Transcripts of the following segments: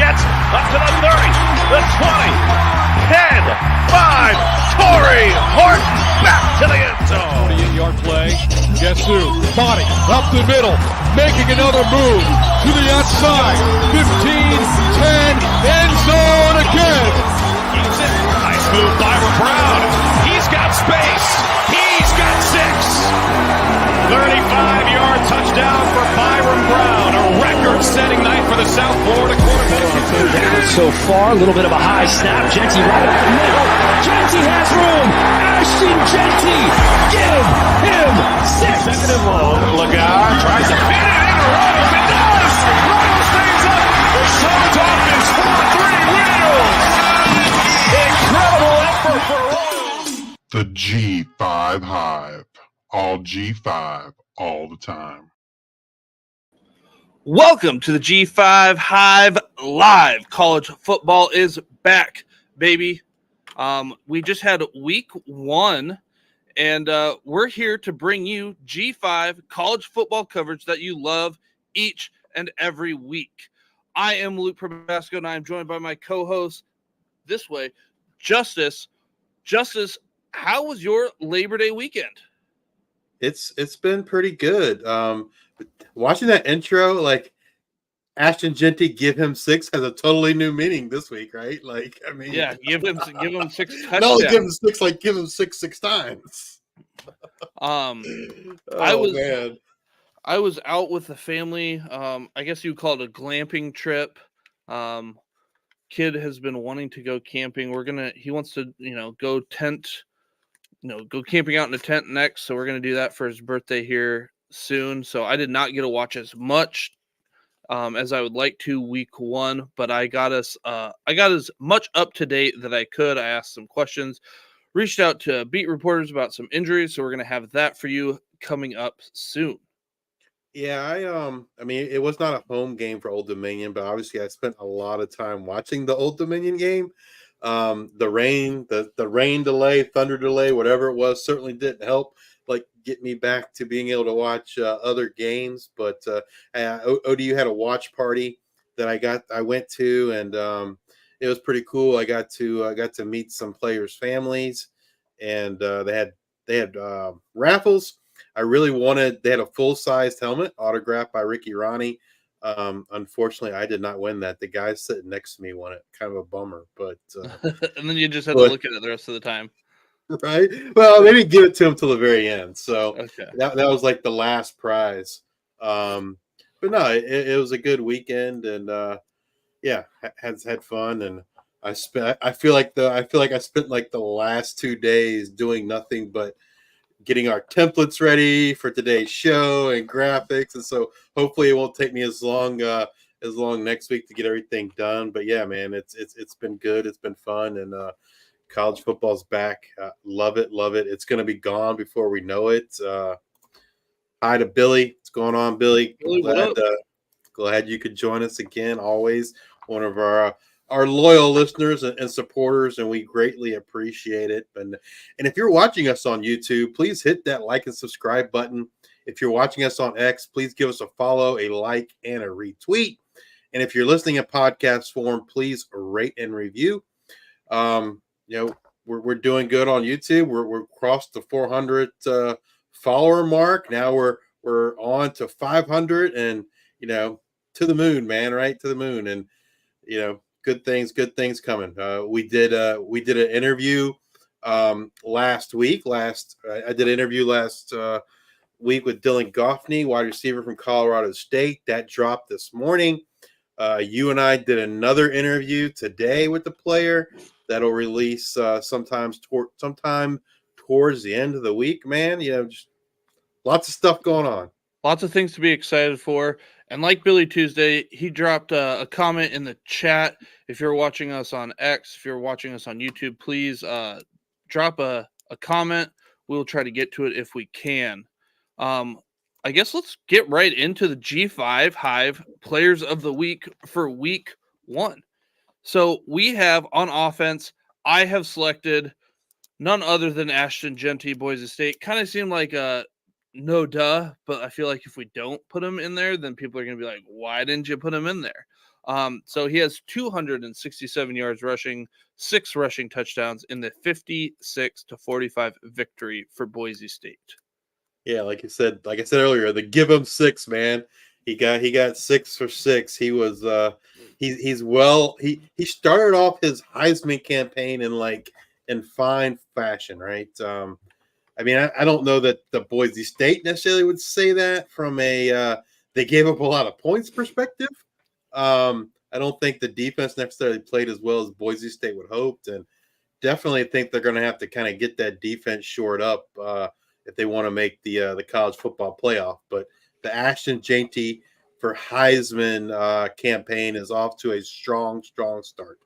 gets up to the 30, the 20, 10, 5. Torrey Horton back to the end zone. 48-yard play. Guess who? Body up the middle, making another move to the outside. 15, 10, end zone again. Keeps it. Nice move by Brown. He's got space. He's got 6. 35-yard touchdown for Byron Brown. A record-setting night for the South Florida quarterback. Down so far, a little bit of a high snap. Genty right up the middle. Genty has room. Ashton Genty, give him 6. Second and long. Lagar tries to pin it in. Rose, it does. Rose stays up. The Suns offense 4-3 wheels. Incredible effort for Rose. The G5 Hive. All G5, all the time. Welcome to the G5 Hive Live. College football is back, baby. We just had week 1, and we're here to bring you G5 college football coverage that you love each and every week. I am Luke Probasco, and I am joined by my co-host this way, Justice. Justice, how was your Labor Day weekend? It's been pretty good. Watching that intro, like Ashton Genty, give him 6 has a totally new meaning this week, right? Like, I mean, Yeah, give him 6 touchdowns. No, give him 6, like give him 6 times. I was out with the family. I guess you call it a glamping trip. Kid has been wanting to go camping. He wants to, go go camping out in a tent next. So we're going to do that for his birthday here soon. So I did not get to watch as much as I would like to week 1, but I got as much up to date that I could. I asked some questions, reached out to beat reporters about some injuries. So we're going to have that for you coming up soon. Yeah, I mean, it was not a home game for Old Dominion, but obviously I spent a lot of time watching the Old Dominion game. The rain delay, thunder delay, whatever it was, certainly didn't help like get me back to being able to watch other games. But ODU had a watch party that I went to, and it was pretty cool. I got to meet some players' families, and they had raffles. They had a full-sized helmet autographed by Ricky Ronnie. Unfortunately, I did not win that. The guy sitting next to me won it. Kind of a bummer, but and then you just had to look at it the rest of the time, right? Well, they didn't give it to him till the very end, so okay. that was like the last prize. But no, it was a good weekend, and yeah, had fun, and I feel like I spent like the last 2 days doing nothing but getting our templates ready for today's show and graphics, and so hopefully it won't take me as long next week to get everything done. But yeah, man, it's been good. It's been fun, and college football's back. Love it. It's going to be gone before we know it. Hi to Billy. What's going on, Billy? Glad you could join us again. Always one of our loyal listeners and supporters, and we greatly appreciate it. And if you're watching us on YouTube, please hit that like and subscribe button. If you're watching us on X, please give us a follow, a like, and a retweet. And if you're listening in podcast form, please rate and review. We're doing good on YouTube. We're crossed the 400 follower mark. Now we're on to 500, and to the moon, man, right to the moon. And good things coming. We did an interview last week. I did an interview last week with Dylan Goffney, wide receiver from Colorado State. That dropped this morning. You and I did another interview today with the player that'll release sometime towards the end of the week. Man, just lots of stuff going on. Lots of things to be excited for. And like Billy Tuesday, he dropped a comment in the chat. If you're watching us on X, if you're watching us on YouTube, please drop a comment. We'll try to get to it if we can. I guess let's get right into the G5 Hive Players of the Week for week 1. So we have on offense, I have selected none other than Ashton Genty, Boise State. Kind of seemed like a no duh, but I feel like if we don't put him in there, then people are going to be like, why didn't you put him in there? So he has 267 yards rushing, 6 rushing touchdowns in the 56-45 victory for Boise State. Yeah, like I said earlier, the give him 6, man. He got 6 for 6. He was he started off his Heisman campaign in fine fashion, right? I mean, I don't know that the Boise State necessarily would say that from a they gave up a lot of points perspective. I don't think the defense necessarily played as well as Boise State would hoped, and definitely think they're going to have to kind of get that defense shored up if they want to make the college football playoff. But the Ashton Jeanty for Heisman campaign is off to a strong start.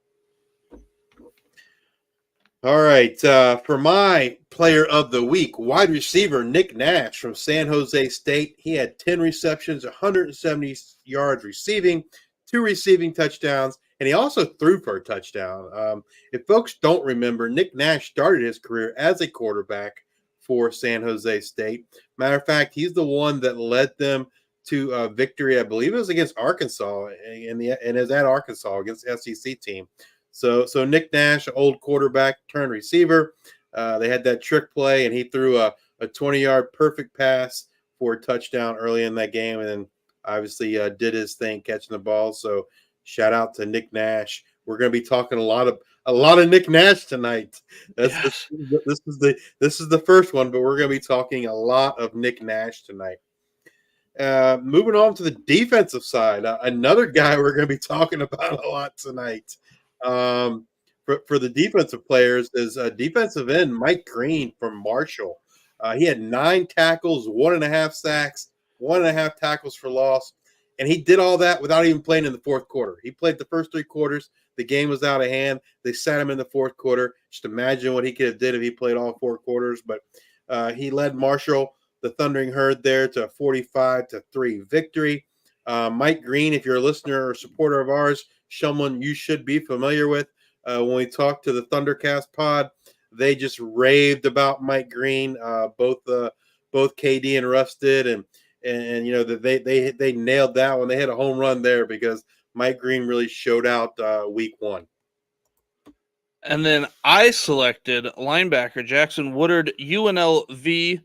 All right, for my player of the week, wide receiver Nick Nash from San Jose State. He had 10 receptions, 170 yards receiving, 2 receiving touchdowns, and he also threw for a touchdown. If folks don't remember, Nick Nash started his career as a quarterback for San Jose State. Matter of fact, he's the one that led them to victory. I believe it was against Arkansas, and is at Arkansas against the SEC team. So Nick Nash, old quarterback turned receiver. They had that trick play, and he threw a 20-yard perfect pass for a touchdown early in that game, and then obviously did his thing catching the ball. So shout out to Nick Nash. We're going to be talking a lot of Nick Nash tonight. This is the first one, but we're going to be talking a lot of Nick Nash tonight. Moving on to the defensive side, another guy we're going to be talking about a lot tonight. For the defensive players is defensive end Mike Green from Marshall. He had 9 tackles, 1.5 sacks, 1.5 tackles for loss, and he did all that without even playing in the fourth quarter. He played the first 3 quarters. The game was out of hand. They sat him in the fourth quarter. Just imagine what he could have did if he played all 4 quarters. But he led Marshall, the Thundering Herd, there to a 45-3 victory. Mike Green, if you're a listener or supporter of ours, someone you should be familiar with. When we talked to the Thundercast pod, they just raved about Mike Green. Both KD and Russ did, and you know that they nailed that one. They had a home run there because Mike Green really showed out week 1. And then I selected linebacker Jackson Woodard, UNLV,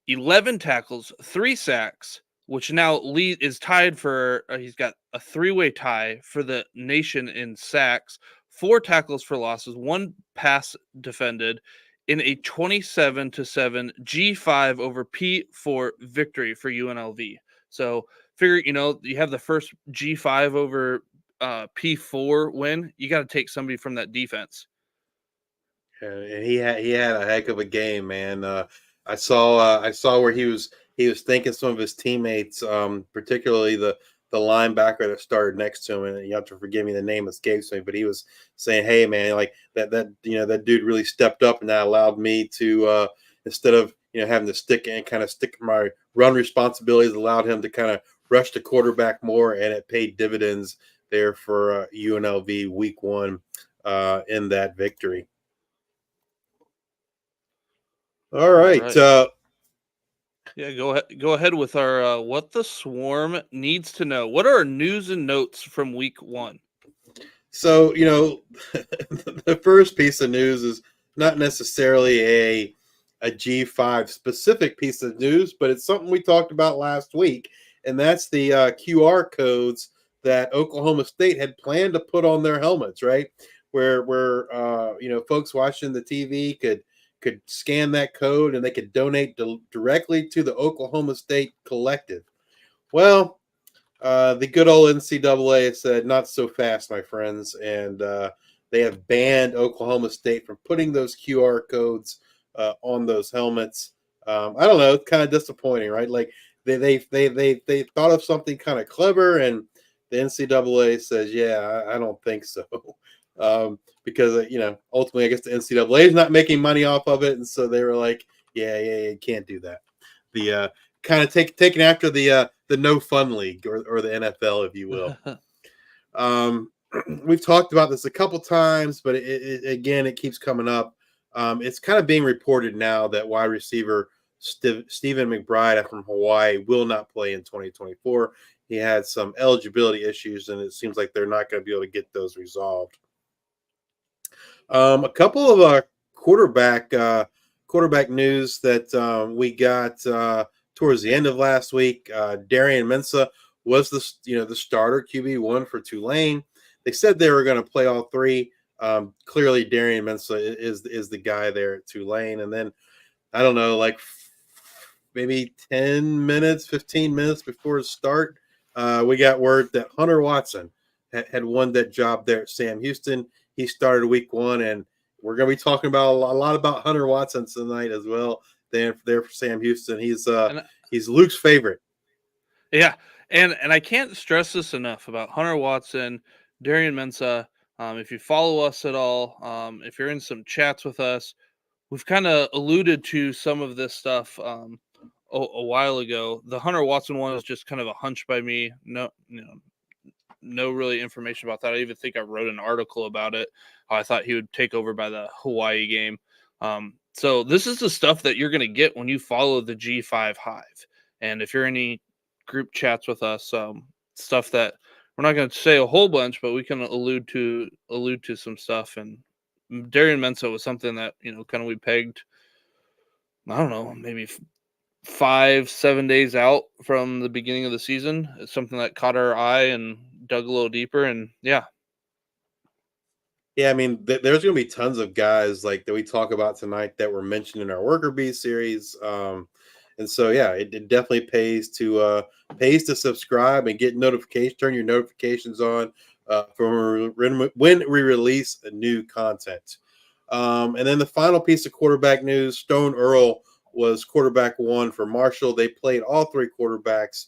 11 tackles, 3 sacks, which now is tied for he's got a 3-way tie for the nation in sacks, 4 tackles for losses, 1 pass defended in a 27-7 G5 over P4 victory for UNLV. So figure, you have the first G5 over P4 win. You got to take somebody from that defense. And he had a heck of a game, man. I saw where he was thanking some of his teammates, particularly the linebacker that started next to him, and you have to forgive me, the name escapes me, but he was saying, "Hey, man, like that dude really stepped up, and that allowed me to instead of having to stick my run responsibilities, allowed him to kind of rush the quarterback more, and it paid dividends there for UNLV week 1 in that victory." All right. Yeah, go ahead with our what the swarm needs to know. What are our news and notes from week 1? So, the first piece of news is not necessarily a G5 specific piece of news, but it's something we talked about last week, and that's the QR codes that Oklahoma State had planned to put on their helmets, right? Where folks watching the TV could scan that code and they could donate directly to the Oklahoma State Collective. Well, the good old NCAA said, not so fast, my friends, and they have banned Oklahoma State from putting those QR codes on those helmets. I don't know, it's kind of disappointing, right? Like they thought of something kind of clever, and the NCAA says, yeah, I don't think so. Because ultimately, I guess the NCAA is not making money off of it, and so they were like, "Yeah, you can't do that." The kind of taking after the no fun league or the NFL, if you will. We've talked about this a couple times, but it keeps coming up. It's kind of being reported now that wide receiver Stephen McBride from Hawaii will not play in 2024. he had some eligibility issues, and it seems like they're not going to be able to get those resolved. A couple of quarterback news that we got towards the end of last week. Darian Mensah was the starter QB1 for Tulane. They said they were going to play all three. Clearly, Darian Mensah is the guy there at Tulane. And then I don't know, like maybe 10 minutes, 15 minutes before the start, we got word that Hunter Watson had won that job there at Sam Houston. He started week 1, and we're going to be talking about a lot about Hunter Watson tonight as well. There for Sam Houston. He's Luke's favorite. Yeah, and I can't stress this enough about Hunter Watson, Darian Mensah. If you follow us at all, if you're in some chats with us, we've kind of alluded to some of this stuff a while ago. The Hunter Watson one is just kind of a hunch by me. No really information about that. I even think I wrote an article about it. How I thought he would take over by the Hawaii game. So this is the stuff that you're going to get when you follow the G5 Hive. And if you're in any group chats with us, stuff that we're not going to say a whole bunch, but we can allude to some stuff. And Darian Mensah was something that, kind of we pegged, I don't know, maybe 5-7 days out from the beginning of the season. It's something that caught our eye and dug a little deeper. And yeah. Yeah, I mean, there's going to be tons of guys like that we talk about tonight that were mentioned in our Worker Bee series. And so, yeah, it definitely pays to subscribe and get notifications. Turn your notifications on for when we release a new content. And then the final piece of quarterback news: Stone Earl was quarterback 1 for Marshall. They played all 3 quarterbacks: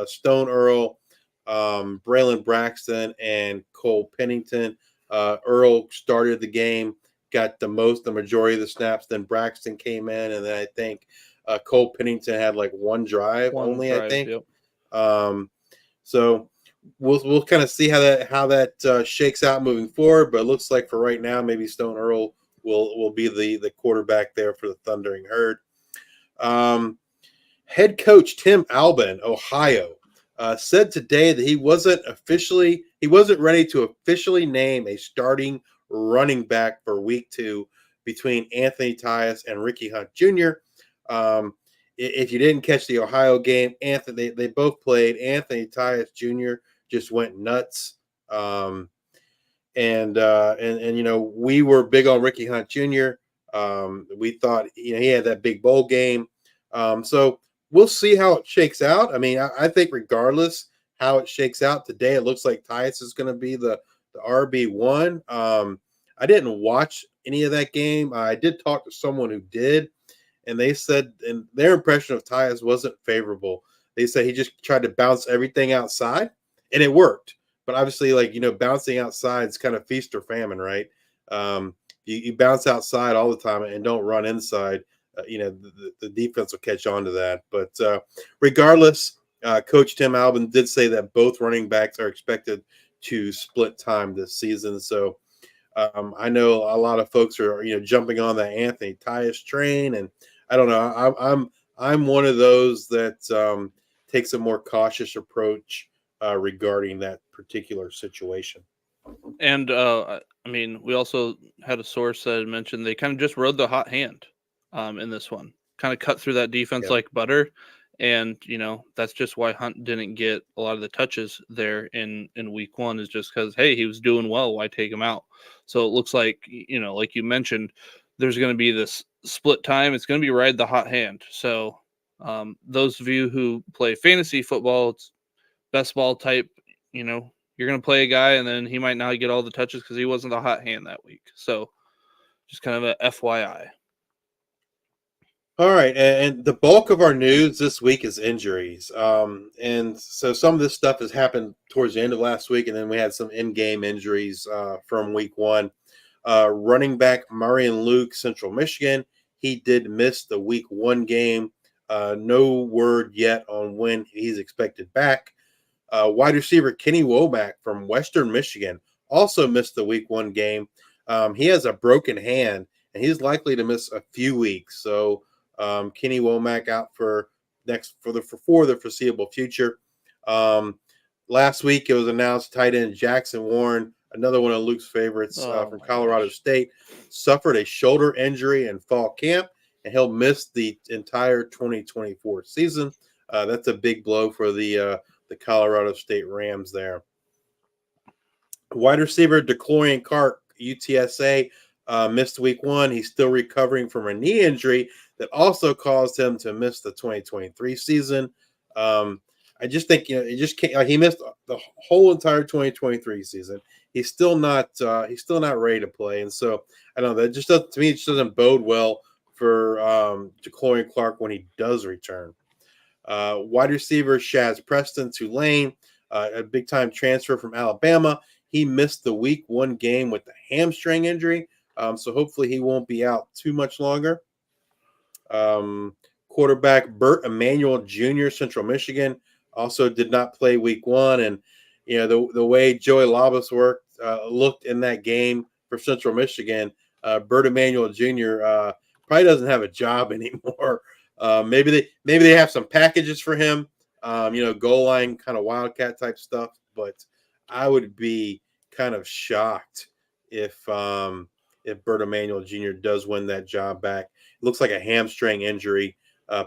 Stone Earl, Braylon Braxton, and Cole Pennington. Earl started the game, got the majority of the snaps. Then Braxton came in, and then I think Cole Pennington had like one drive only. I think. Yep. So we'll kind of see how that shakes out moving forward. But it looks like for right now, maybe Stone Earl will be the quarterback there for the Thundering Herd. Head coach Tim Albin, Ohio, said today that he wasn't ready to officially name a starting running back for week 2 between Anthony Tyus and Ricky Hunt Jr. If you didn't catch the Ohio game, they both played. Anthony Tyus Jr. just went nuts. And we were big on Ricky Hunt Jr. We thought he had that big bowl game. So we'll see how it shakes out. I mean, I think regardless how it shakes out today, it looks like Tyus is going to be the RB1. I didn't watch any of that game. I did talk to someone who did, and they said, and their impression of Tyus wasn't favorable. They said he just tried to bounce everything outside, and it worked. But obviously, bouncing outside is kind of feast or famine, right? You bounce outside all the time and don't run inside. The defense will catch on to that. But regardless, Coach Tim Albin did say that both running backs are expected to split time this season. So I know a lot of folks are jumping on the Anthony Tyus train, and I don't know. I'm one of those that takes a more cautious approach regarding that particular situation. And we also had a source that had mentioned they kind of just rode the hot hand in this one, kind of cut through that defense like butter. And, that's just why Hunt didn't get a lot of the touches there in week 1, is just because, hey, he was doing well. Why take him out? So it looks like, like you mentioned, there's going to be this split time. It's going to be ride the hot hand. So those of you who play fantasy football, it's best ball type, you're going to play a guy and then he might not get all the touches because he wasn't the hot hand that week. So just kind of a FYI. All right, and the bulk of our news this week is injuries. And so some of this stuff has happened towards the end of last week, and then we had some in-game injuries from week 1. Running back Marion Luke, Central Michigan, he did miss the week 1 game. No word yet on when he's expected back. Wide receiver Kenny Womack from Western Michigan also missed the week 1 game. He has a broken hand, and he's likely to miss a few weeks. So Kenny Womack out for the foreseeable future. Last week, it was announced tight end Jackson Warren, another one of Luke's favorites from Colorado State, suffered a shoulder injury in fall camp, and he'll miss the entire 2024 season. That's a big blow for the Colorado State Rams there. Wide receiver DeClorian Clark, UTSA, missed week 1. He's still recovering from a knee injury that also caused him to miss the 2023 season. I just think he just can't. He missed the whole entire 2023 season. He's still not ready to play, and so I don't know. That just doesn't, to me, it just doesn't bode well for DeClorian Clark when he does return. Wide receiver Shaz Preston, Tulane, a big time transfer from Alabama. He missed the week 1 game with a hamstring injury, so hopefully he won't be out too much longer. Quarterback Burt Emanuel Jr., Central Michigan, also did not play week 1, and the way Joey Labas looked in that game for Central Michigan, Burt Emanuel Jr. Probably doesn't have a job anymore. Maybe they have some packages for him, goal line kind of wildcat type stuff, but I would be kind of shocked if Burt Emanuel Jr. does win that job back. It looks like a hamstring injury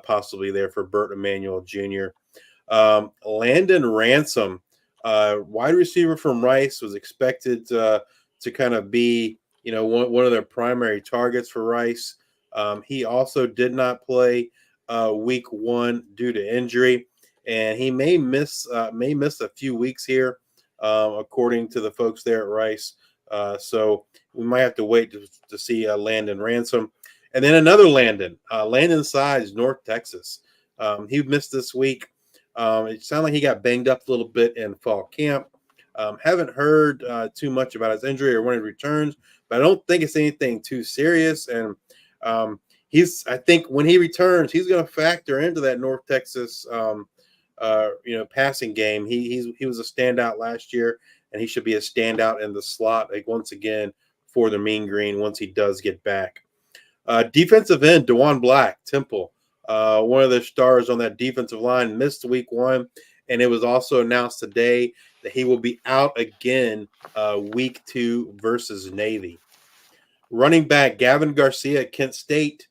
possibly there for Burt Emanuel Jr. Landon Ransom, wide receiver from Rice, was expected to kind of be one of their primary targets for Rice. He also did not play week 1 due to injury, and he may miss a few weeks here, according to the folks there at Rice. So we might have to wait to see Landon Ransom. And then another Landon Sides, North Texas. He missed this week. It sounded like he got banged up a little bit in fall camp. Haven't heard too much about his injury or when he returns, but I don't think it's anything too serious. And I think when he returns, he's going to factor into that North Texas, passing game. He was a standout last year, and he should be a standout in the slot once again for the Mean Green once he does get back. Defensive end DeJuan Black, Temple, one of the stars on that defensive line, missed week 1, and it was also announced today that he will be out again week 2 versus Navy. Running back Gavin Garcia at Kent State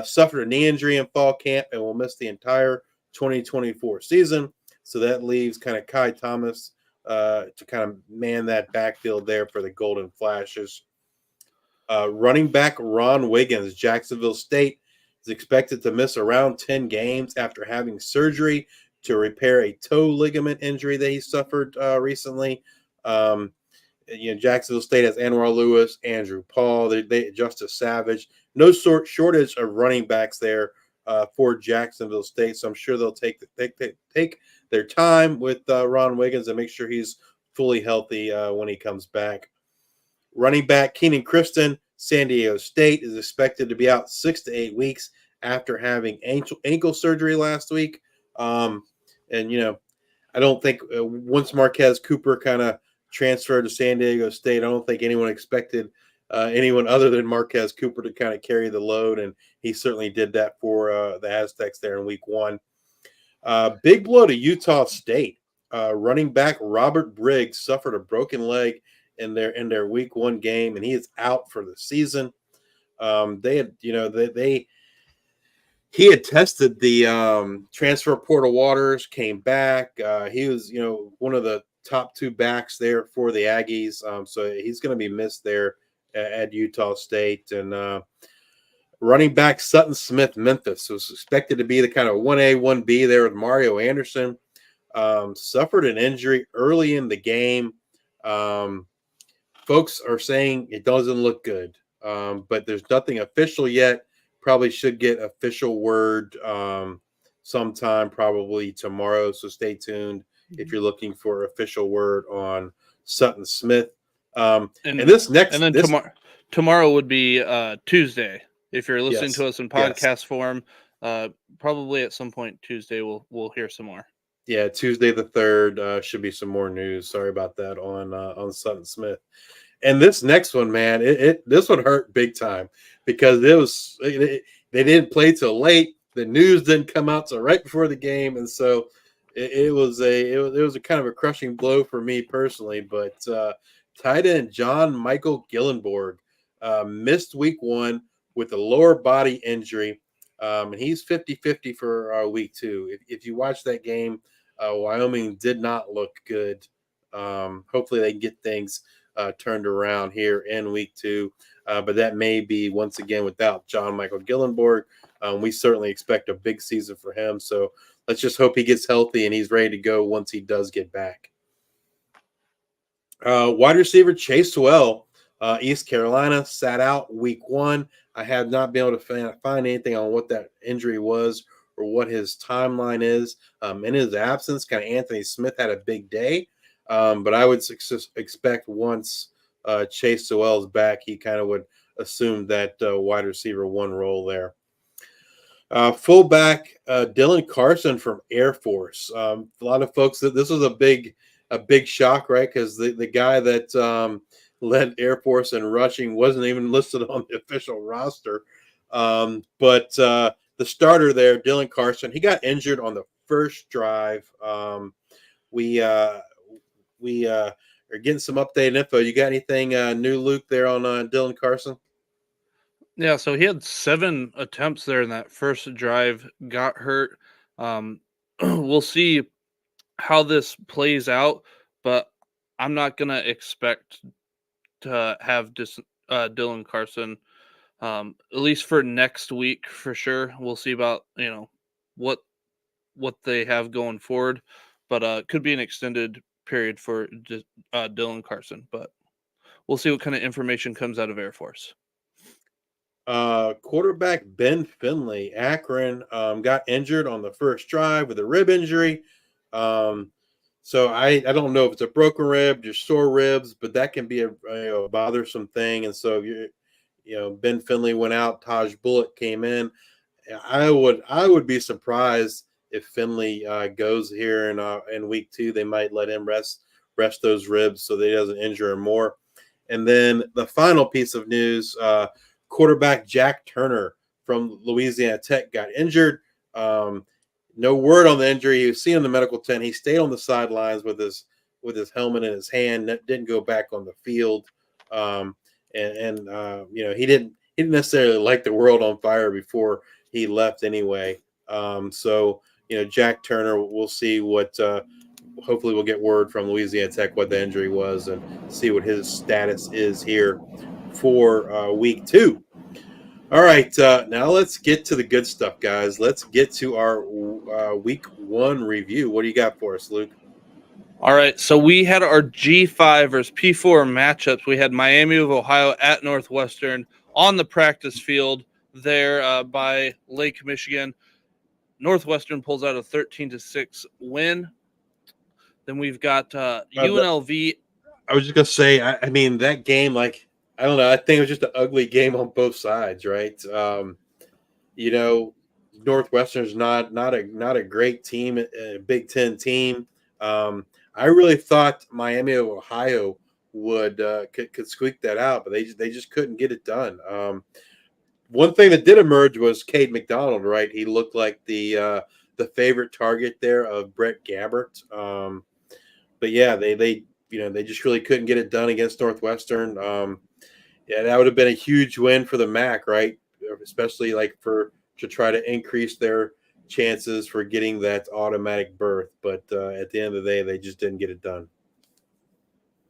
suffered a knee injury in fall camp and will miss the entire 2024 season. So that leaves kind of Kai Thomas to kind of man that backfield there for the Golden Flashes. Running back Ron Wiggins, Jacksonville State, is expected to miss around 10 games after having surgery to repair a toe ligament injury that he suffered recently. Jacksonville State has Anwar Lewis, Andrew Paul, Justice Savage. No shortage of running backs there for Jacksonville State, so I'm sure they'll take their time with Ron Wiggins and make sure he's fully healthy when he comes back. Running back Keenan Christon, San Diego State, is expected to be out 6 to 8 weeks after having ankle surgery last week. I don't think once Marquez Cooper kind of transferred to San Diego State, I don't think anyone expected anyone other than Marquez Cooper to kind of carry the load, and he certainly did that for the Aztecs there in week 1. Big blow to Utah State. Running back Robert Briggs suffered a broken leg in their week 1 game, and he is out for the season. He had tested the transfer portal waters, came back. He was one of the top 2 backs there for the Aggies, so he's going to be missed there at Utah State. And running back Sutton Smith, Memphis, was expected to be the kind of 1A, 1B there with Mario Anderson. Suffered an injury early in the game. Folks are saying it doesn't look good, but there's nothing official yet. Probably should get official word sometime, probably tomorrow. So stay tuned if you're looking for official word on Sutton Smith. Tomorrow would be Tuesday. If you're listening to us in podcast form, probably at some point Tuesday we'll hear some more. Yeah, Tuesday the 3rd should be some more news. Sorry about that on Sutton Smith. And this next one, man, this one hurt big time because they didn't play till late. The news didn't come out till right before the game, and so it was a kind of a crushing blow for me personally. But tight end John Michael Gillenborg missed week 1 with a lower body injury. And he's 50-50 for week 2. If you watch that game, Wyoming did not look good. Hopefully they can get things turned around here in week 2. But that may be once again without John Michael Gillenborg. We certainly expect a big season for him. So let's just hope he gets healthy and he's ready to go once he does get back. Wide receiver Chase Swell, East Carolina, sat out week 1. I have not been able to find anything on what that injury was or what his timeline is. In his absence, kind of Anthony Smith had a big day. But I would expect once Chase Swell's back, he kind of would assume that wide receiver 1 role there. Fullback Dylan Carson from Air Force. A lot of folks, this was a big shock, right? Because the guy that led Air Force in rushing wasn't even listed on the official roster. But the starter there, Dylan Carson, he got injured on the first drive. We are getting some updated info. You got anything new, Luke, there on Dylan Carson? Yeah, so he had 7 attempts there in that first drive, got hurt. We'll see how this plays out, but I'm not going to expect to have Dylan Carson, at least for next week for sure. We'll see about, what they have going forward, but could be an extended period for Dylan Carson, but we'll see what kind of information comes out of Air Force. Quarterback Ben Finley, Akron, got injured on the first drive with a rib injury. So I don't know if it's a broken rib, just sore ribs, but that can be a bothersome thing. And so Ben Finley went out, Taj Bullock came in. I would be surprised if Finley goes here in week 2. They might let him rest those ribs so that he doesn't injure him more. And then the final piece of news. Quarterback Jack Turner from Louisiana Tech got injured. No word on the injury. He was seen in the medical tent. He stayed on the sidelines with his helmet in his hand. Didn't go back on the field. He didn't necessarily light the world on fire before he left anyway. Jack Turner. We'll see what. Hopefully, we'll get word from Louisiana Tech what the injury was and see what his status is here for week 2. All right, now let's get to the good stuff, guys. Let's get to our week 1 review. What do you got for us, Luke? All right, so we had our G5 versus P4 matchups. We had Miami of Ohio at Northwestern on the practice field there by Lake Michigan. Northwestern pulls out a 13-6 win. Then we've got UNLV. I was just gonna say, I mean that game, like. I don't know. I think it was just an ugly game on both sides, right? Northwestern's not a great team, a Big Ten team. I really thought Miami of Ohio would could squeak that out, but they just couldn't get it done. One thing that did emerge was Cade McDonald, right? He looked like the favorite target there of Brett Gabbert. But yeah, they just really couldn't get it done against Northwestern. Yeah, that would have been a huge win for the MAC, right? Especially to try to increase their chances for getting that automatic berth. But at the end of the day, they just didn't get it done.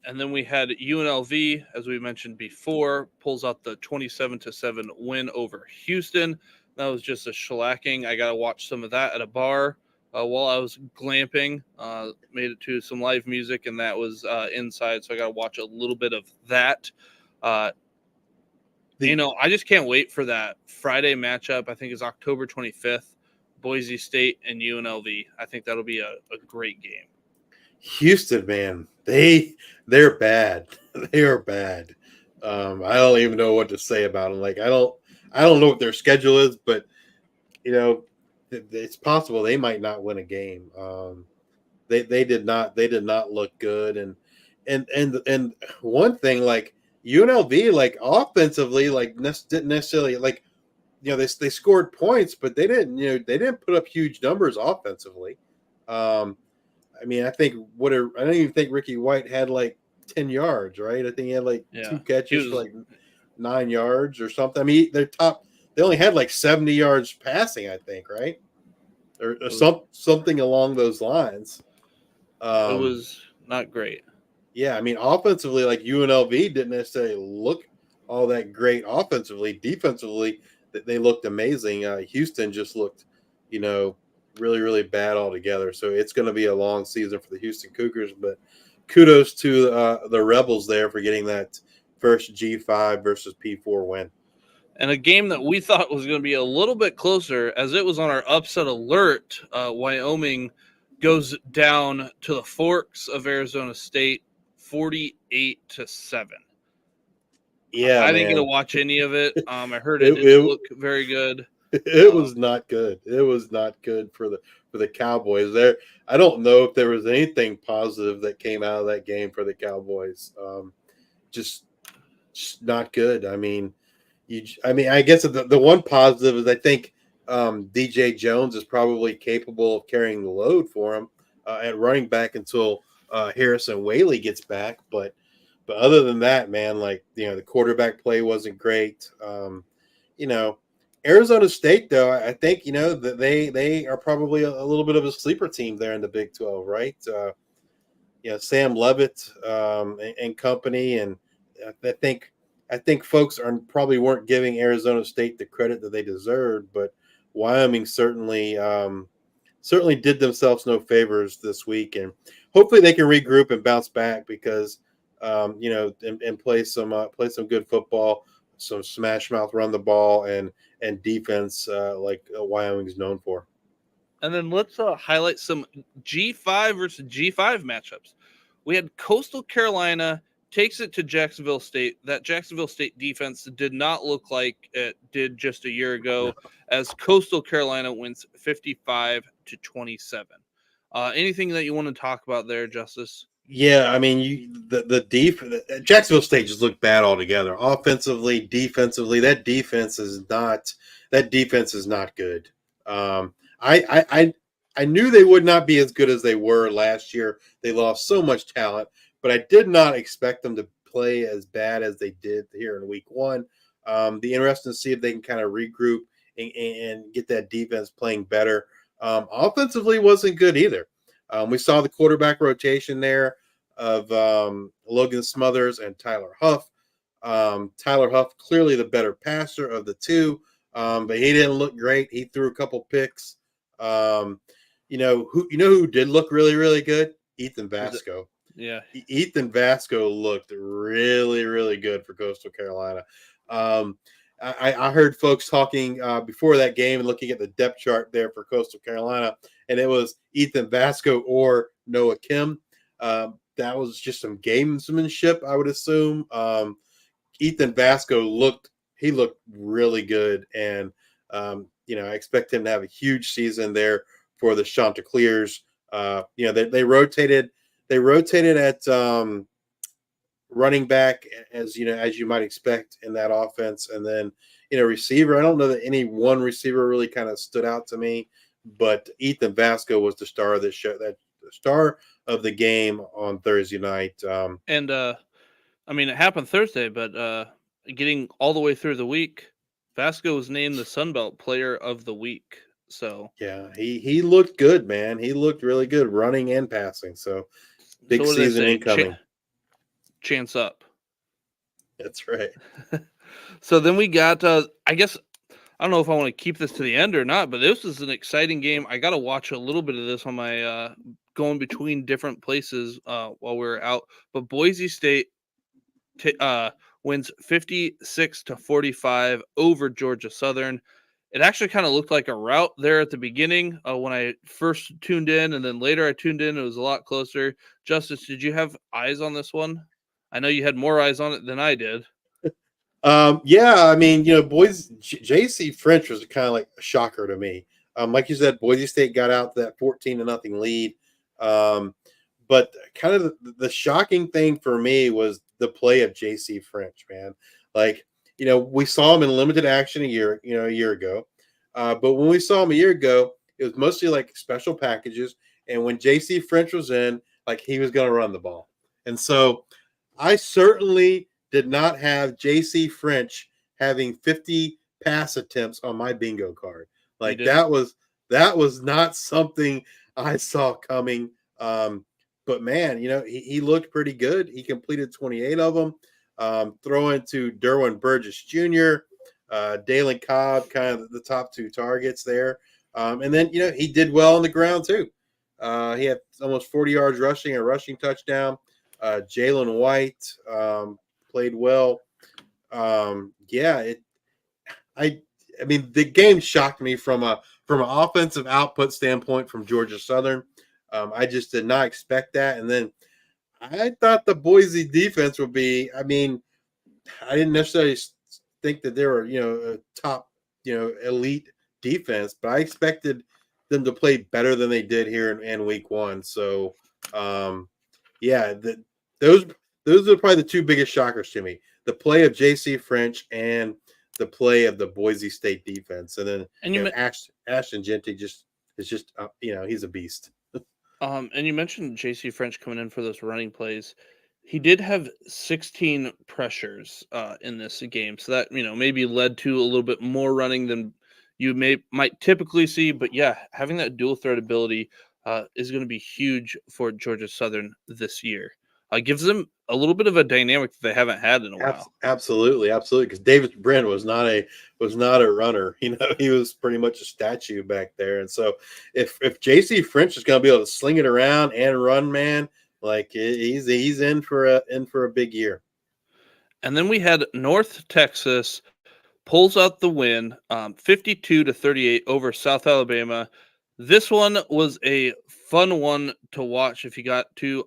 And then we had UNLV, as we mentioned before, pulls out the 27-7 win over Houston. That was just a shellacking. I got to watch some of that at a bar while I was glamping. Made it to some live music, and that was inside, so I got to watch a little bit of that. I just can't wait for that Friday matchup. I think it's October 25th, Boise State and UNLV. I think that'll be a great game. Houston, man, they're bad. They are bad. I don't even know what to say about them. Like I don't know what their schedule is, but it's possible they might not win a game. They did not look good, and one thing like. UNLV, offensively, didn't necessarily they scored points, but they didn't put up huge numbers offensively. I mean, I don't even think Ricky White had like 10 yards, right? I think he had like Yeah, 2 catches for was like 9 yards or something. I mean, they only had like 70 yards passing, I think, right? Or something along those lines. it was not great. Yeah, I mean, offensively, like UNLV didn't necessarily look all that great offensively. Defensively, they looked amazing. Houston just looked, really, really bad altogether. So it's going to be a long season for the Houston Cougars. But kudos to the Rebels there for getting that first G5 versus P4 win. And a game that we thought was going to be a little bit closer, as it was on our upset alert. Wyoming goes down to the Forks of Arizona State, 48-7. Yeah, I didn't get to man. watch any of it. I heard it It, didn't it, look very good. it was not good. It was not good for the Cowboys. There, I don't know if there was anything positive that came out of that game for the Cowboys. Just not good. I mean, I guess the one positive is I think DJ Jones is probably capable of carrying the load for him at running back until Harrison Whaley gets back. But other than that, man, like the quarterback play wasn't great. You know, Arizona State though, I think that they are probably a little bit of a sleeper team there in the Big 12, right? Sam Levitt and company, and I think folks probably weren't giving Arizona State the credit that they deserved, but Wyoming certainly did themselves no favors this week, and hopefully they can regroup and bounce back because and play some good football, some smash mouth, run the ball, and defense like Wyoming's known for. And then let's highlight some G5 versus G5 matchups. We had Coastal Carolina takes it to Jacksonville State. That Jacksonville State defense did not look like it did just a year ago, as Coastal Carolina wins 55-27. Anything that you want to talk about there, Justice? Yeah, I mean, Jacksonville State just looked bad altogether. Offensively, defensively, that defense is not good. I knew they would not be as good as they were last year. They lost so much talent, but I did not expect them to play as bad as they did here in week 1. Be interesting to see if they can kind of regroup and get that defense playing better. Offensively wasn't good either. We saw the quarterback rotation there of Logan Smothers and Tyler Huff. Tyler Huff, clearly the better passer of the two, but he didn't look great. He threw a couple picks. Who did look really, really good? Ethan Vasco. Yeah. Ethan Vasco looked really, really good for Coastal Carolina. I heard folks talking before that game and looking at the depth chart there for Coastal Carolina, and it was Ethan Vasco or Noah Kim. That was just some gamesmanship, I would assume. Ethan Vasco looked really good, and I expect him to have a huge season there for the Chanticleers. They rotated at running back as you might expect in that offense, and then receiver. I don't know that any one receiver really kind of stood out to me, but Ethan Vasco was the star of the show, the star of the game on Thursday night. It happened Thursday, but getting all the way through the week, Vasco was named the Sun Belt Player of the Week. So yeah, he looked good, man. He looked really good running and passing. So big season incoming. Chance up. That's right. So then we got, I guess, I don't know if I want to keep this to the end or not, but this is an exciting game. I got to watch a little bit of this on my going between different places while we're out. But Boise State wins 56-45 over Georgia Southern. It actually kind of looked like a rout there at the beginning when I first tuned in, and then later I tuned in. It was a lot closer. Justice, did you have eyes on this one? I know you had more eyes on it than I did. Yeah, I mean, Boise JC French was kind of like a shocker to me. Like you said, Boise State got out to that 14-0 lead. But kind of the shocking thing for me was the play of JC French, man. Like, we saw him in limited action a year ago. But when we saw him a year ago, it was mostly like special packages, And when J.C. French was in, like he was going to run the ball. And so I certainly did not have J.C. French having 50 pass attempts on my bingo card. Like that was not something I saw coming. But man, he looked pretty good. He completed 28 of them. Throwing to Derwin Burgess Jr., Dalen Cobb, kind of the top two targets there. And then, he did well on the ground too. He had almost 40 yards rushing, a rushing touchdown. Jalen White played well. I mean, the game shocked me from an offensive output standpoint from Georgia Southern. I just did not expect that. And then I thought the Boise defense would be. I mean, I didn't necessarily think that they were, a top, elite defense, but I expected them to play better than they did here in week one. So, those are probably the two biggest shockers to me: the play of J.C. French and the play of the Boise State defense. And then Ashton Jeanty is just he's a beast. And you mentioned J.C. French coming in for those running plays. He did have 16 pressures in this game, so that maybe led to a little bit more running than you might typically see. But yeah, having that dual threat ability is going to be huge for Georgia Southern this year. Gives them a little bit of a dynamic that they haven't had in a while. Absolutely. Because Davis Brin was not a runner. He was pretty much a statue back there. And so if J.C. French is going to be able to sling it around and run, man, like he's in for a big year. And then we had North Texas pulls out the win, 52-38 over South Alabama. This one was a fun one to watch. If you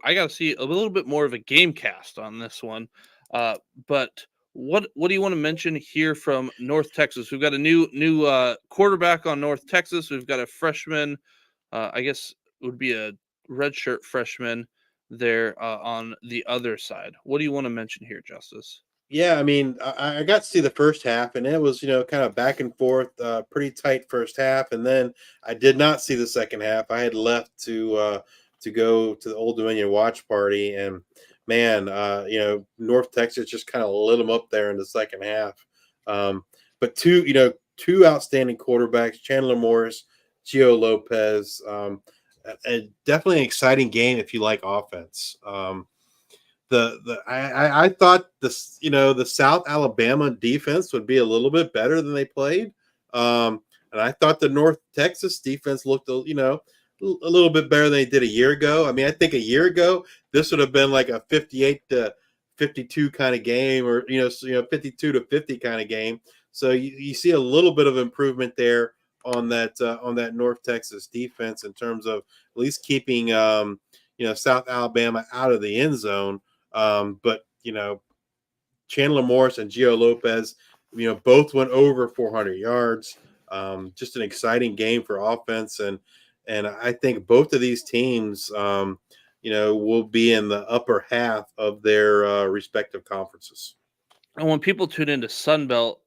I got to see a little bit more of a game cast on this one. But what do you want to mention here from North Texas? We've got a new quarterback on North Texas. We've got a freshman, I guess it would be a redshirt freshman there on the other side. What do you want to mention here, Justice? Yeah, I mean, I got to see the first half, and it was, kind of back and forth, pretty tight first half, and then I did not see the second half. I had left to go to the Old Dominion watch party, and man, North Texas just kind of lit them up there in the second half. But two outstanding quarterbacks, Chandler Morris, Gio Lopez. Definitely an exciting game if you like offense. I thought the South Alabama defense would be a little bit better than they played, and I thought the North Texas defense looked a little bit better than they did a year ago. I mean, I think a year ago this would have been like a 58-52 kind of game, or 52-50 kind of game. So you see a little bit of improvement there on that North Texas defense in terms of at least keeping South Alabama out of the end zone. But Chandler Morris and Gio Lopez, both went over 400 yards. Just an exciting game for offense, and I think both of these teams, will be in the upper half of their respective conferences. And when people tune into Sunbelt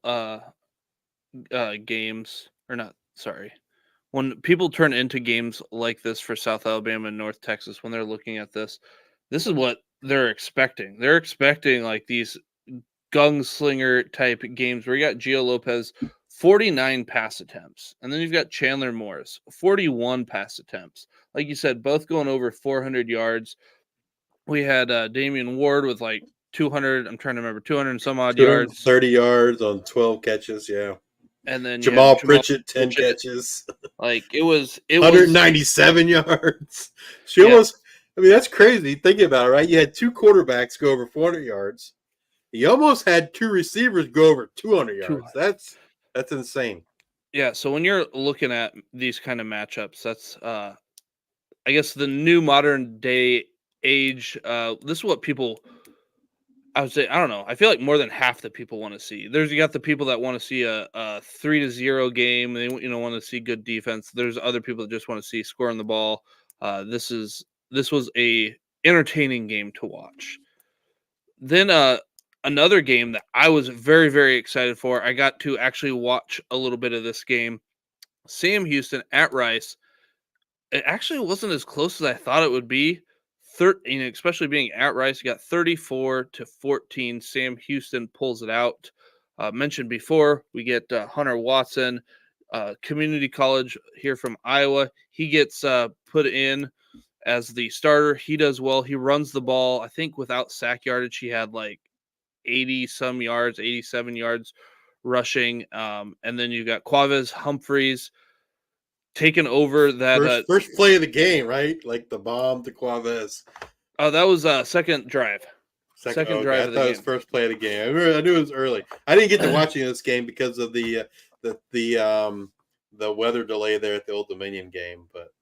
games, when people turn into games like this for South Alabama and North Texas, when they're looking at this is what they're expecting. They're expecting like these gunslinger type games where you got Gio Lopez 49 pass attempts, and then you've got Chandler Morris 41 pass attempts. Like you said, both going over 400 yards. We had Damian Ward with like 200. I'm trying to remember 200 and some odd yards, 30 yards on 12 catches. Yeah. And then Jamal Pritchett 10 catches. Like it was 197 yards. I mean, that's crazy thinking about it, right? You had two quarterbacks go over 400 yards. You almost had two receivers go over 200 yards. That's insane. Yeah, so when you're looking at these kind of matchups, that's I guess the new modern day age. This is what people, I would say, I don't know. I feel like more than half the people want to see. You got the people that want to see a 3-0 game. They want to see good defense. There's other people that just want to see scoring the ball. This was a entertaining game to watch. Then another game that I was very, very excited for. I got to actually watch a little bit of this game. Sam Houston at Rice. It actually wasn't as close as I thought it would be. Especially being at Rice, you got 34-14. Sam Houston pulls it out. Mentioned before, we get Hunter Watson, community college here from Iowa. He gets put in as the starter. He does well. He runs the ball. I think without sack yardage, he had like 80 some yards, 87 yards rushing. And then you got Quavez Humphreys taking over that. First play of the game, right? Like the bomb to Quavez. Oh, that was second drive. Second drive I of thought the it was game. first play of the game. I knew it was early. I didn't get to watching this game because of the weather delay there at the Old Dominion game. But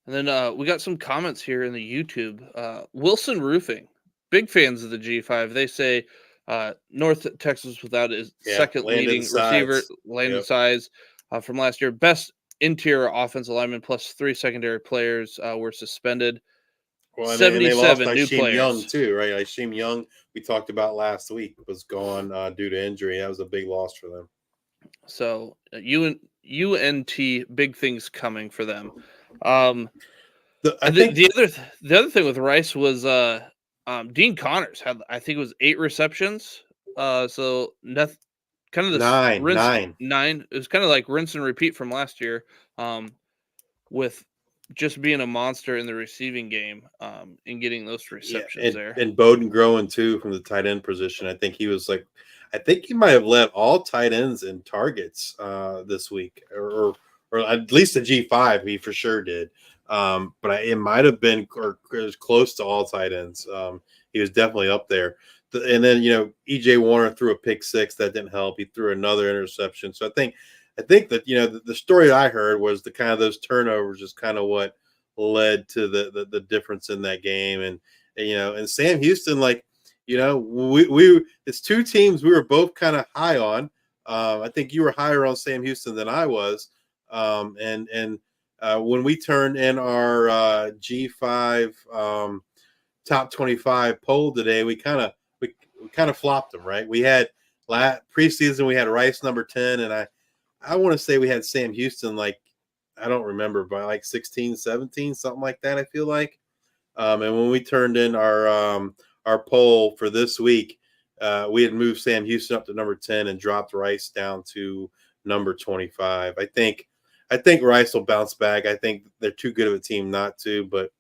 And then we got some comments here in the YouTube. Wilson Roofing, big fans of the G5. They say North Texas without his second leading receiver, Landon Size, from last year. Best interior offensive lineman plus 3 secondary players were suspended. well, and 77 they new lost players. Young too, right? Isheem Young, we talked about last week, was gone due to injury. That was a big loss for them. So UNT, big things coming for them. The other thing with Rice was Dean Connors had, I think it was 8 receptions. So kind of this nine. It was kind of like rinse and repeat from last year. With just being a monster in the receiving game, and getting those receptions there. And Bowden growing too from the tight end position. I think he might have led all tight ends in targets this week, or at least the G5 he for sure did. But it might have been or as close to all tight ends. He was definitely up there. And then EJ Warner threw a pick 6 that didn't help. He threw another interception. So I think that the story I heard was the kind of those turnovers is kind of what led to the difference in that game. And Sam Houston, we it's 2 teams we were both kind of high on. I think you were higher on Sam Houston than I was. When we turned in our G5 top 25 poll today, we kind of flopped them, right? We had preseason we had Rice number 10, and I want to say we had Sam Houston, I don't remember, by 16, 17, something like that, I feel like. And when we turned in our poll for this week, we had moved Sam Houston up to number 10 and dropped Rice down to number 25. I think Rice will bounce back. I think they're too good of a team not to, but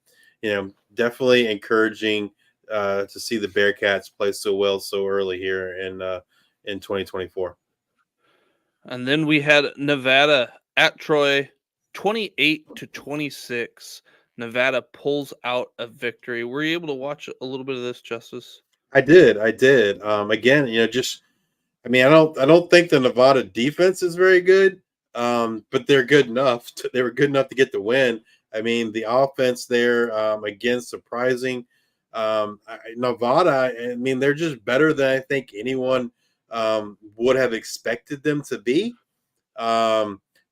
definitely encouraging to see the Bearcats play so well so early here in 2024. And then we had Nevada at Troy, 28-26. Nevada pulls out a victory. Were you able to watch a little bit of this, Justice? I did. Again, I don't think the Nevada defense is very good, but they're good enough. They were good enough to get the win. I mean, the offense there, again, surprising. Nevada, they're just better than I think anyone would have expected them to be.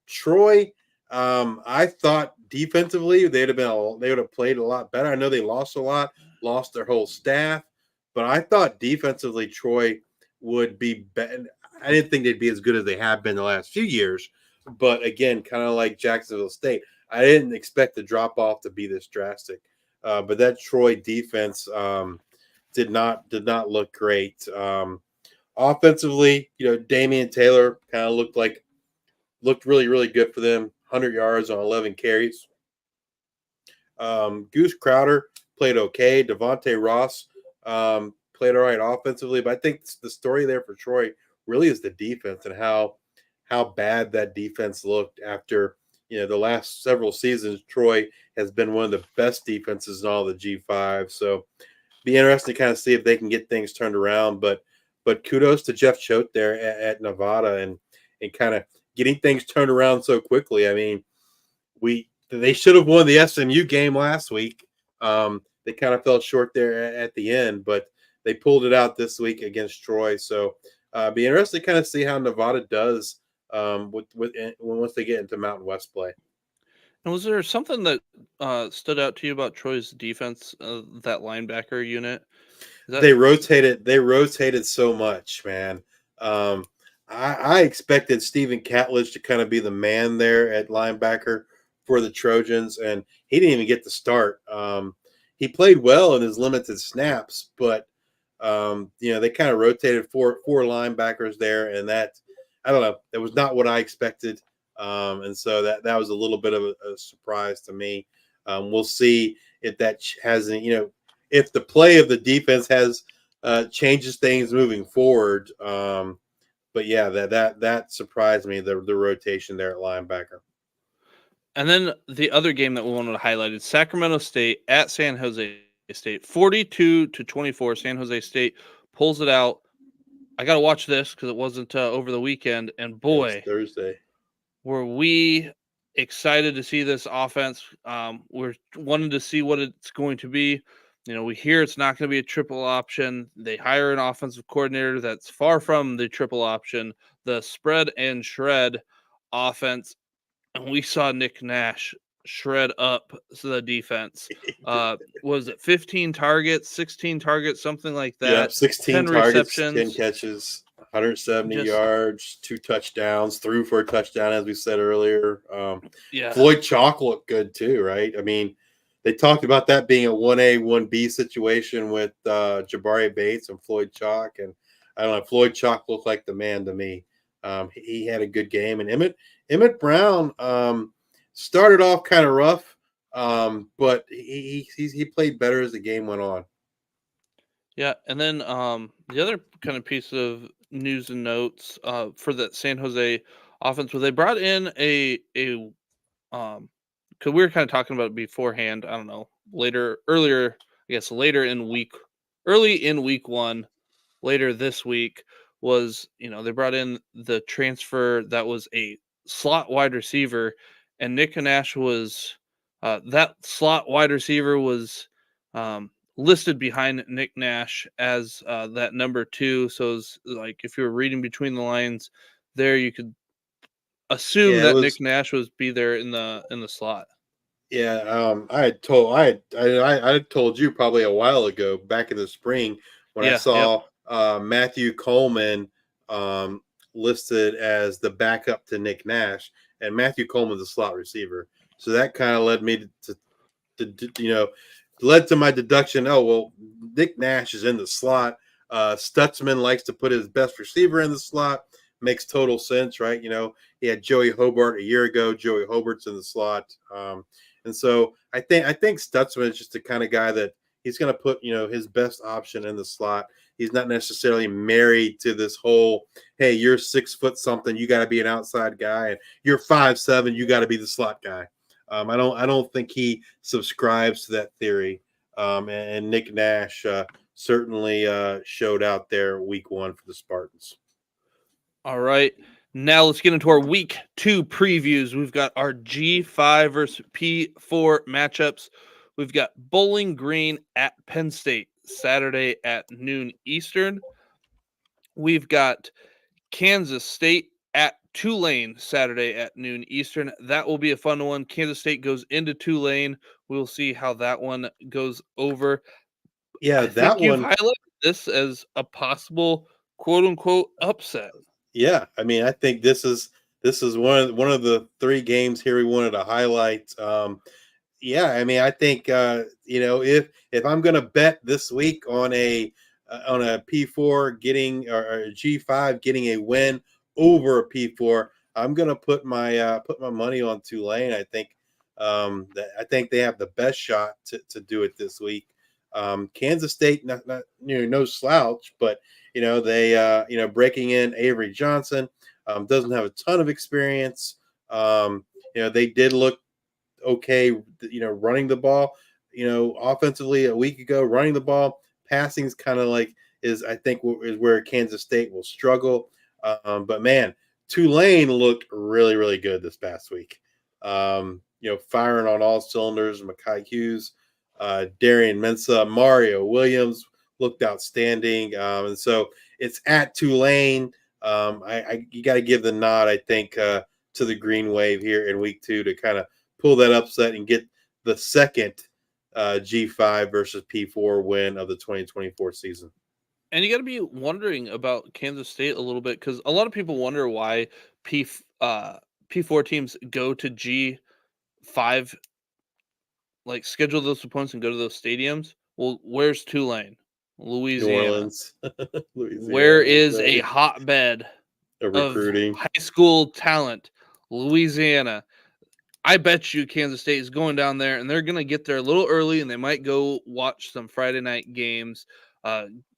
Troy, I thought defensively they would have played a lot better. I know they lost a lot, lost their whole staff, but I thought defensively Troy would be better. I didn't think they'd be as good as they have been the last few years, but again, kind of like Jacksonville State, I didn't expect the drop off to be this drastic. But that Troy defense did not look great. Offensively, Damian Taylor kind of looked really, really good for them. 100 yards on 11 carries. Goose Crowder played okay. Devontae Ross played all right offensively, but I think the story there for Troy really is the defense and how bad that defense looked after the last several seasons. Troy has been one of the best defenses in all the G5, so be interesting to kind of see if they can get things turned around. But kudos to Jeff Choate there at Nevada and kind of getting things turned around so quickly. I mean, they should have won the SMU game last week. They kind of fell short there at the end, but they pulled it out this week against Troy. So be interesting to kind of see how Nevada does once they get into Mountain West play. And was there something that stood out to you about Troy's defense, that linebacker unit? They rotated so much, man. I expected Stephen Catledge to kind of be the man there at linebacker for the Trojans, and he didn't even get to start. He played well in his limited snaps, but they kind of rotated four linebackers there, and that I don't know, that was not what I expected, and so that was a little bit of a surprise to me. We'll see if that hasn't, if the play of the defense has changes things moving forward. But yeah, that surprised me, the rotation there at linebacker. And then the other game that we wanted to highlight is Sacramento State at San Jose State, 42-24. San Jose State pulls it out. I got to watch this because it wasn't over the weekend, and It was boy, Thursday. were we excited to see this offense. We're wanting to see what it's going to be. We hear it's not going to be a triple option. They hire an offensive coordinator that's far from the triple option, the spread and shred offense. And we saw Nick Nash shred up the defense. Was it 15 targets, 16 targets, something like that? Yeah, 16 10 targets, 10 receptions. catches, 170 yards, 2 touchdowns, threw for a touchdown, as we said earlier. Yeah. Floyd Chalk looked good too, right? I mean, they talked about that being a 1A, 1B situation with Jabari Bates and Floyd Chalk. And I don't know, Floyd Chalk looked like the man to me. He had a good game. And Emmett Brown started off kind of rough, but he played better as the game went on. Yeah, and then the other kind of piece of news and notes for the San Jose offense was they brought in a because we were kind of talking about it beforehand. I don't know, early in week one, later this week was they brought in the transfer that was a slot wide receiver, and Nick Nash was that slot wide receiver was listed behind Nick Nash as that number 2. So it's like if you were reading between the lines there, you could assume that Nick Nash was be there in the slot. Yeah, I had told you probably a while ago, back in the spring, when I saw Matthew Coleman listed as the backup to Nick Nash, and Matthew Coleman's a slot receiver, so that kind of led me to led to my deduction. Oh well, Nick Nash is in the slot. Stutzman likes to put his best receiver in the slot. Makes total sense, right? He had Joey Hobart a year ago. Joey Hobart's in the slot. And so I think Stutzman is just the kind of guy that he's going to put, his best option in the slot. He's not necessarily married to this whole, hey, you're 6 foot something, you got to be an outside guy, and you're 5'7", you got to be the slot guy. I don't think he subscribes to that theory. And Nick Nash certainly showed out there week 1 for the Spartans. All right. Now let's get into our week 2 previews. We've got our G5 versus P4 matchups. We've got Bowling Green at Penn State Saturday at noon Eastern. We've got Kansas State at Tulane Saturday at noon Eastern. That will be a fun one. Kansas State goes into Tulane. We'll see how that one goes over. Yeah, that one. You've highlighted this as a possible quote unquote upset. Yeah, I mean, I think this is one of the 3 games here we wanted to highlight. Yeah, I mean, I think if I'm going to bet this week on a P4 getting or a G5 getting a win over a P4, I'm going to put my money on Tulane. I think they have the best shot to do it this week. Kansas State, not no slouch, but they breaking in Avery Johnson, doesn't have a ton of experience. They did look okay, running the ball, offensively a week ago, running the ball. Passing's kind of like is where Kansas State will struggle. But man, Tulane looked really, really good this past week. Firing on all cylinders. Makai Hughes, Darian Mensah, Mario Williams looked outstanding. And so it's at Tulane. You got to give the nod, I think, to the Green Wave here in week 2 to kind of pull that upset and get the second G5 versus P4 win of the 2024 season. And you got to be wondering about Kansas State a little bit, because a lot of people wonder why P4 teams go to G 5, like schedule those opponents and go to those stadiums. Well, where's Tulane? New Louisiana. Orleans, Where Louisiana, is right. a hotbed Of of recruiting. high school talent? Louisiana. I bet you Kansas State is going down there, and they're going to get there a little early, and they might go watch some Friday night games,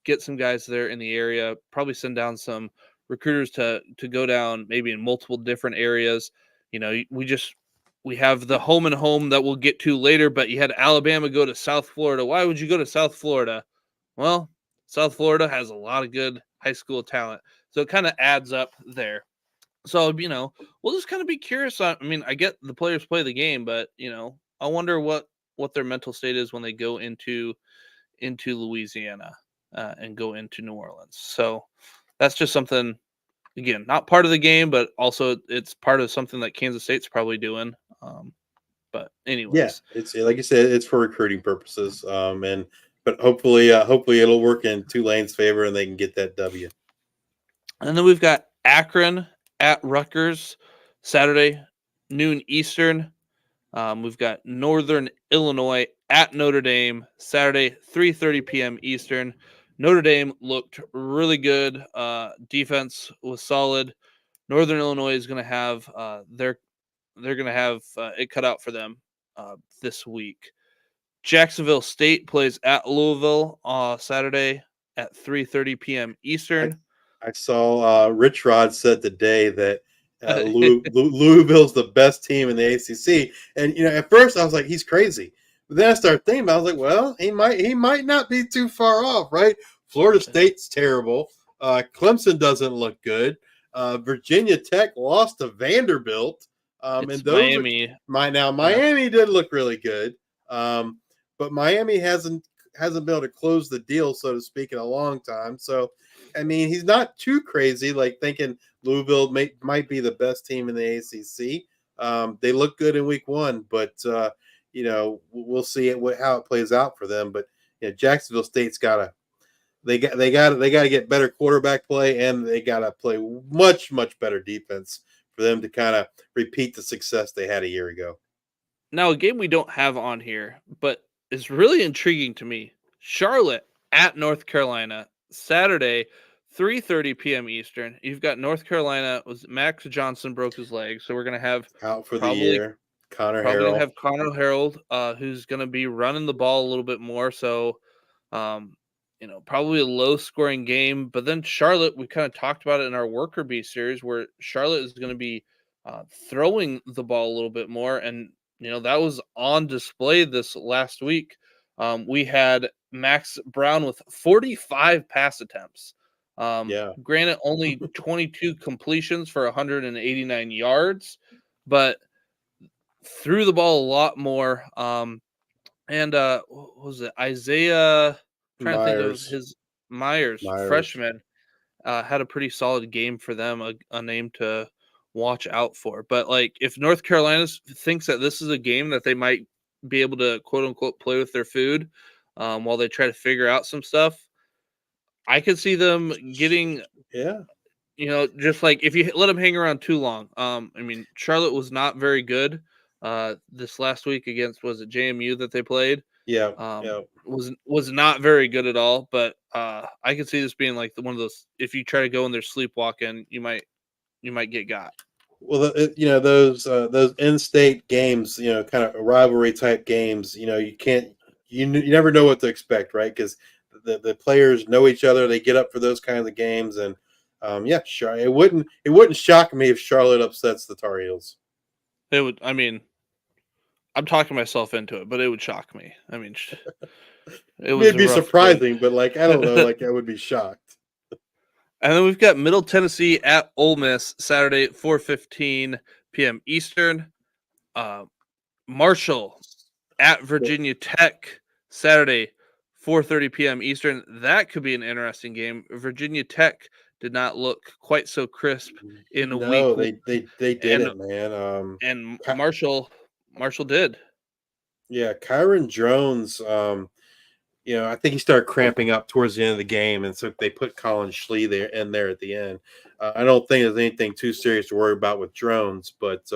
get some guys there in the area, probably send down some recruiters to go down maybe in multiple different areas. You know, we have the home and home that we'll get to later, but you had Alabama go to South Florida. Why would you go to South Florida? Well, South Florida has a lot of good high school talent, so it kind of adds up there. So, we'll just kind of be curious on. I mean, I get the players play the game, but I wonder what their mental state is when they go into Louisiana and go into New Orleans. So that's just something, again, not part of the game, but also it's part of something that Kansas State's probably doing. But Yeah, anyways, it's like you said, it's for recruiting purposes. But hopefully it'll work in Tulane's favor and they can get that W. and then we've got Akron at Rutgers Saturday noon Eastern. We've got Northern Illinois at Notre Dame Saturday, 3:30 p.m. Eastern. Notre Dame looked really good. Defense was solid. Northern Illinois is going to have they're going to have it cut out for them this week. Jacksonville State plays at Louisville Saturday at 3:30 p.m. Eastern. I saw Rich Rod said today that Louisville's the best team in the ACC, and at first I was like, he's crazy. But then I started thinking about it, I was like, well, he might not be too far off, right? Florida State's terrible. Clemson doesn't look good. Virginia Tech lost to Vanderbilt. It's And those Miami. Miami did look really good, but Miami hasn't been able to close the deal, so to speak, in a long time. So, I mean, he's not too crazy, like thinking Louisville might be the best team in the ACC. They look good in week 1, but we'll see how it plays out for them. But Jacksonville State's got to get better quarterback play, and they got to play much better defense for them to kind of repeat the success they had a year ago. Now, a game we don't have on here, but is really intriguing to me. Charlotte at North Carolina Saturday, 3:30 p.m. Eastern. You've got North Carolina. Max Johnson broke his leg, so we're gonna have Out for the year. Connor probably Harrell. gonna have Connor Harold, who's gonna be running the ball a little bit more. So, probably a low scoring game. But then Charlotte, we kind of talked about it in our Worker Bee series, where Charlotte is going to be throwing the ball a little bit more, and that was on display this last week. We had Max Brown with 45 pass attempts. Granted, only 22 completions for 189 yards, but threw the ball a lot more. And what was it? Isaiah, trying to think of his Myers. Freshman, had a pretty solid game for them, a name to watch out for. But like, if North Carolina thinks that this is a game that they might be able to quote unquote play with their food while they try to figure out some stuff, I could see them getting, just like if you let them hang around too long. I mean, Charlotte was not very good this last week against, was it JMU that they played? Was not very good at all. But I could see this being like one of those. If you try to go in there sleepwalking, you might get got. Well, those in-state games, kind of rivalry type games. You can't, you never know what to expect, right? Because the players know each other. They get up for those kinds of games, and sure, it wouldn't shock me if Charlotte upsets the Tar Heels. It would. I mean, I'm talking myself into it, but it would shock me. I mean, it would be surprising, but like, I don't know, like I would be shocked. And then we've got Middle Tennessee at Ole Miss Saturday at 4:15 p.m. Eastern. Marshall at Virginia Tech Saturday 4:30 p.m. Eastern. That could be an interesting game. Virginia Tech did not look quite so crisp in a week. No, they didn't, man. And Marshall did. Yeah, Kyron Jones. I think he started cramping up towards the end of the game, and so they put Colin Schlee there at the end. I don't think there's anything too serious to worry about with Jones, but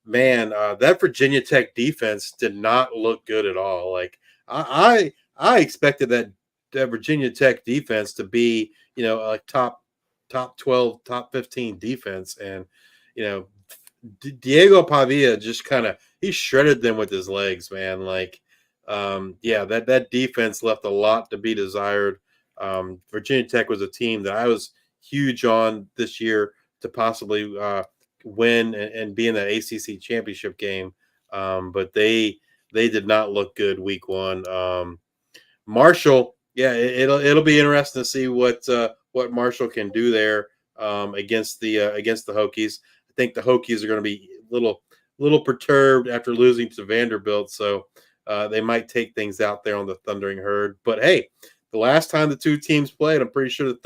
man, that Virginia Tech defense did not look good at all. Like I expected that Virginia Tech defense to be, like top 12, top 15 defense, and you know, Diego Pavia just he shredded them with his legs, man. Like, yeah, that defense left a lot to be desired. Virginia Tech was a team that I was huge on this year to possibly win and be in that ACC championship game, but they did not look good week one. Marshall, yeah, it'll be interesting to see what Marshall can do there against the Hokies. I think the Hokies are going to be a little perturbed after losing to Vanderbilt, so they might take things out there on the Thundering Herd. But hey, the last time the two teams played, I'm pretty sure the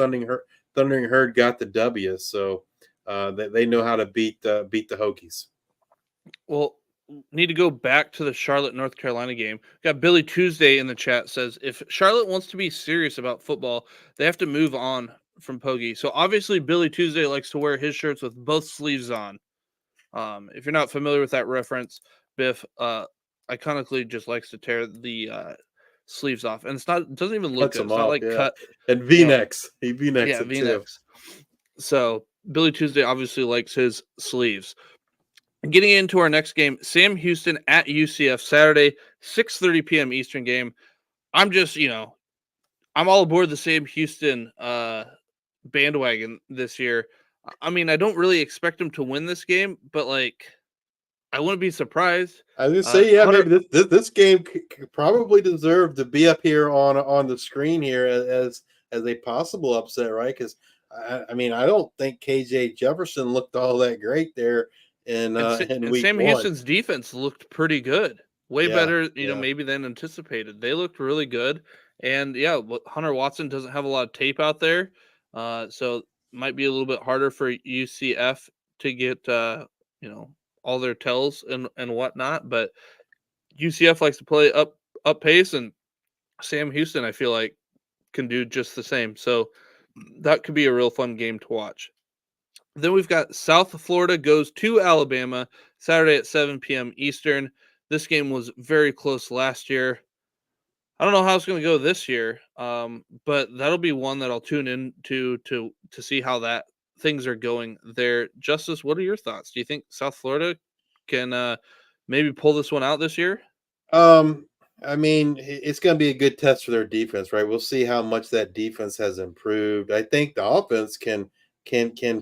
Thundering Herd got the W, so they know how to beat the Hokies. Well, need to go back to the Charlotte, North Carolina game. Got Billy Tuesday in the chat says if Charlotte wants to be serious about football, they have to move on from Poggi. So obviously Billy Tuesday likes to wear his shirts with both sleeves on. If you're not familiar with that reference, Biff iconically just likes to tear the sleeves off, and it doesn't even look Cuts good. them It's not off, like yeah. cut. And V-necks. He V-necks Yeah, it too. V-necks. So Billy Tuesday obviously likes his sleeves. Getting into our next game, Sam Houston at UCF Saturday, 6:30 p.m. Eastern game. I'm just, I'm all aboard the Sam Houston bandwagon this year. I mean, I don't really expect him to win this game, but I wouldn't be surprised. I was gonna say, yeah, Hunter, maybe this game probably deserved to be up here on the screen here as a possible upset, right? Because I mean, I don't think KJ Jefferson looked all that great there in and week Sam one. Houston's defense looked pretty good, way Yeah, better, yeah. maybe than anticipated. They looked really good, and yeah, Hunter Watson doesn't have a lot of tape out there, so might be a little bit harder for UCF to get all their tells and whatnot. But UCF likes to play up pace, and Sam Houston, I feel like, can do just the same. So that could be a real fun game to watch. Then we've got South Florida goes to Alabama Saturday at 7 p.m. Eastern. This game was very close last year. I don't know how it's going to go this year, but that'll be one that I'll tune in to see how that things are going there. Justice, what are your thoughts? Do you think South Florida can maybe pull this one out this year? I mean, it's going to be a good test for their defense, right? We'll see how much that defense has improved. I think the offense can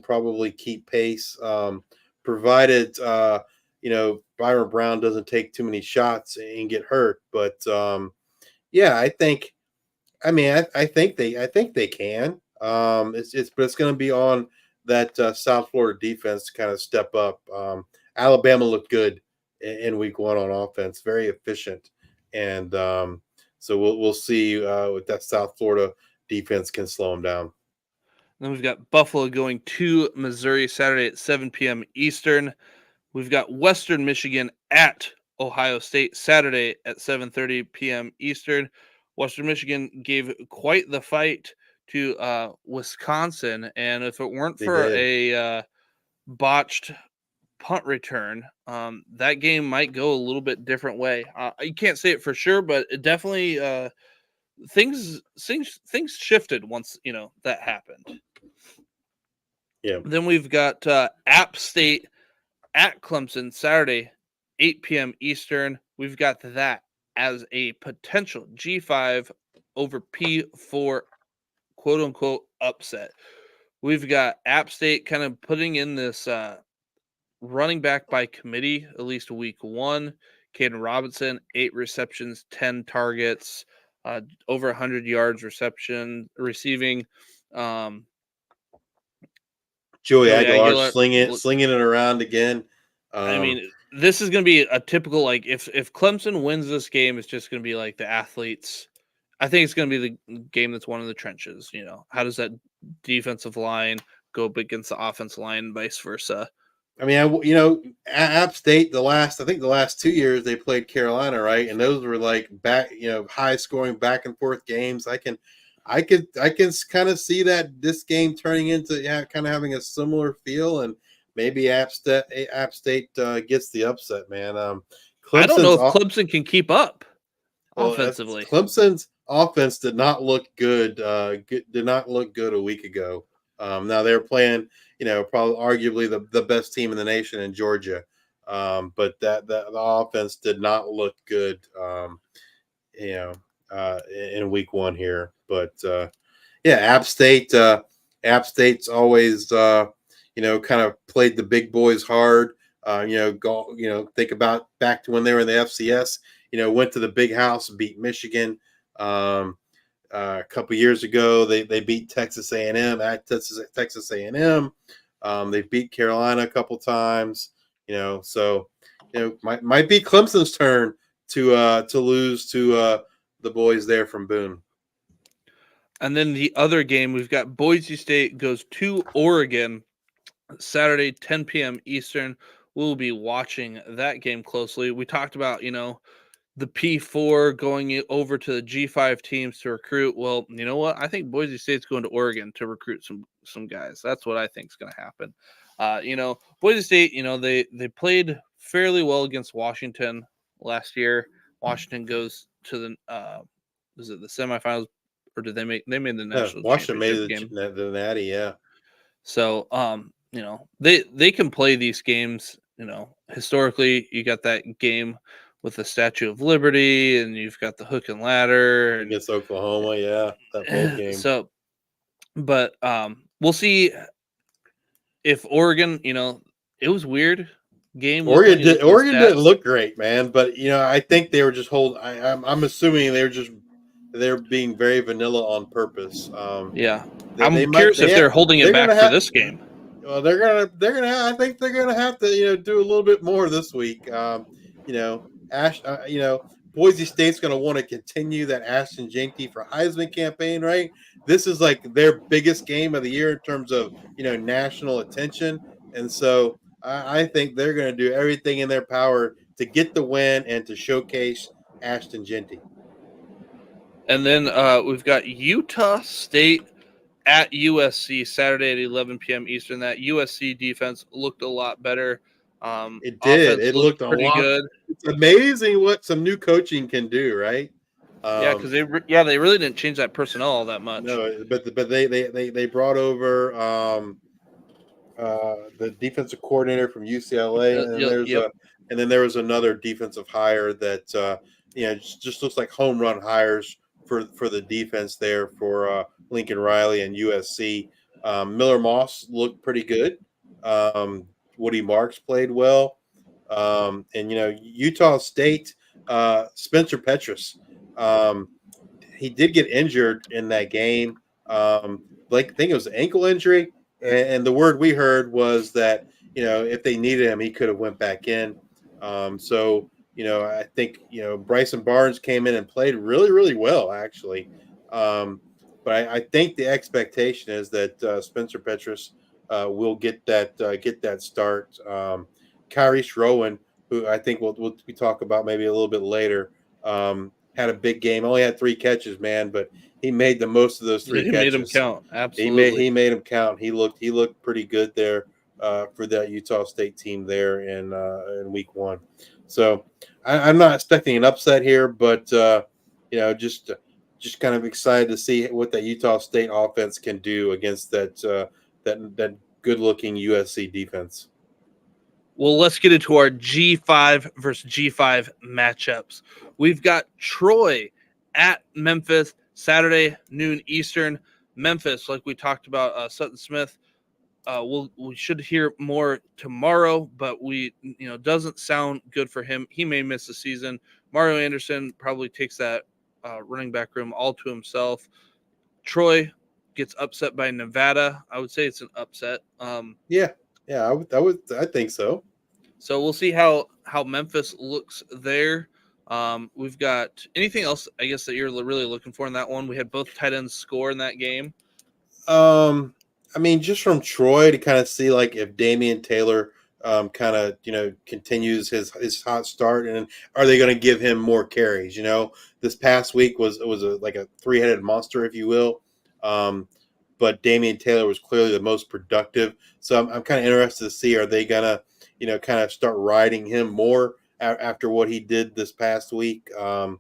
probably keep pace, provided Byron Brown doesn't take too many shots and get hurt. But yeah, I think. I mean, I think they can. But it's going to be on that South Florida defense to kind of step up. Alabama looked good in week one on offense, very efficient, and so we'll see what that South Florida defense can slow them down. Then we've got Buffalo going to Missouri Saturday at 7 p.m. Eastern. We've got Western Michigan at Ohio State Saturday at 7:30 p.m. Eastern. Western Michigan gave quite the fight to Wisconsin, and if it weren't for a botched punt return, that game might go a little bit different way. You can't say it for sure, but it definitely things shifted once that happened. Yeah. Then we've got App State at Clemson Saturday, 8 p.m. Eastern. We've got that as a potential G5 over P4 quote unquote upset. We've got App State kind of putting in this running back by committee, at least week one. Caden Robinson, 8 receptions, 10 targets, over 100 yards receiving. Joey Aguilar slinging it around again. I mean, this is going to be a typical, if Clemson wins this game, it's just going to be like the athletes. I think it's going to be the game that's won in the trenches. How does that defensive line go up against the offensive line, vice versa? I mean, App State the last 2 years they played Carolina, right? And those were high scoring back and forth games. I can kind of see that this game turning into kind of having a similar feel, and maybe App State gets the upset, man. I don't know Clemson's if Clemson can keep up that's- offensively. Clemson's offense did not look good. Did not look good a week ago. Now they're playing, probably arguably the best team in the nation in Georgia. But the offense did not look good. You know, in week one here. But yeah, App State's always kind of played the big boys hard. Think about back to when they were in the FCS. Went to the big house, beat Michigan. A couple years ago, they beat Texas A&M at Texas A&M. They beat Carolina a couple times. So might be Clemson's turn to lose to the boys there from Boone. And then the other game, we've got Boise State goes to Oregon Saturday, 10 p.m. Eastern. We'll be watching that game closely. We talked about, the P4 going over to the G5 teams to recruit. Well, you know what? I think Boise State's going to Oregon to recruit some guys. That's what I think is going to happen. Boise State, they played fairly well against Washington last year. Washington goes to the was it the semifinals, or did they made the national Washington made championship game? the Natty, yeah. So, they can play these games. Historically, you got that game with the Statue of Liberty, and you've got the hook and ladder Against Oklahoma, yeah, that bowl game. So, but we'll see if Oregon. It was weird game. Oregon didn't look great, man. But I think they were just I'm assuming they're being very vanilla on purpose. Yeah, I'm curious if they're holding it back for this game. Well, they're gonna. I think they're gonna have to do a little bit more this week. Boise State's going to want to continue that Ashton Jeanty for Heisman campaign, right? This is like their biggest game of the year in terms of national attention, and so I think they're going to do everything in their power to get the win and to showcase Ashton Jeanty. And then we've got Utah State at USC Saturday at 11 p.m. Eastern. That USC defense looked a lot better. It did. It looked pretty good. It's amazing what some new coaching can do, right? Because they really didn't change that personnel all that much. No, but they brought over the defensive coordinator from UCLA, and then there was another defensive hire that just looks like home run hires for the defense there for Lincoln Riley and USC. Miller Moss looked pretty good. Woody Marks played well. And Utah State, Spencer Petras, he did get injured in that game. I think it was an ankle injury, and the word we heard was that if they needed him, he could have went back in. I think Bryson Barnes came in and played really, really well actually. But I think the expectation is that Spencer Petras will get that start. Kyrie Rowan, who I think we'll talk about maybe a little bit later, had a big game. Only had 3 catches, man, but he made the most of those 3 catches. He made them count. Absolutely, he made them count. He looked pretty good there for that Utah State team there in week 1. So I'm not expecting an upset here, but just kind of excited to see what that Utah State offense can do against that good-looking USC defense. Well, let's get into our G5 versus G5 matchups. We've got Troy at Memphis, Saturday, noon Eastern. Memphis, like we talked about, Sutton Smith, we should hear more tomorrow, but doesn't sound good for him. He may miss the season. Mario Anderson probably takes that running back room all to himself. Troy gets upset by Nevada. I would say it's an upset. I think so. So we'll see how Memphis looks there. We've got anything else, I guess, that you're really looking for in that one? We had both tight ends score in that game. Just from Troy to kind of see like if Damian Taylor kind of continues his hot start, and are they going to give him more carries? This past week was a 3-headed monster, if you will. but Damian Taylor was clearly the most productive. So I'm kind of interested to see, are they gonna, kind of start riding him more after what he did this past week? And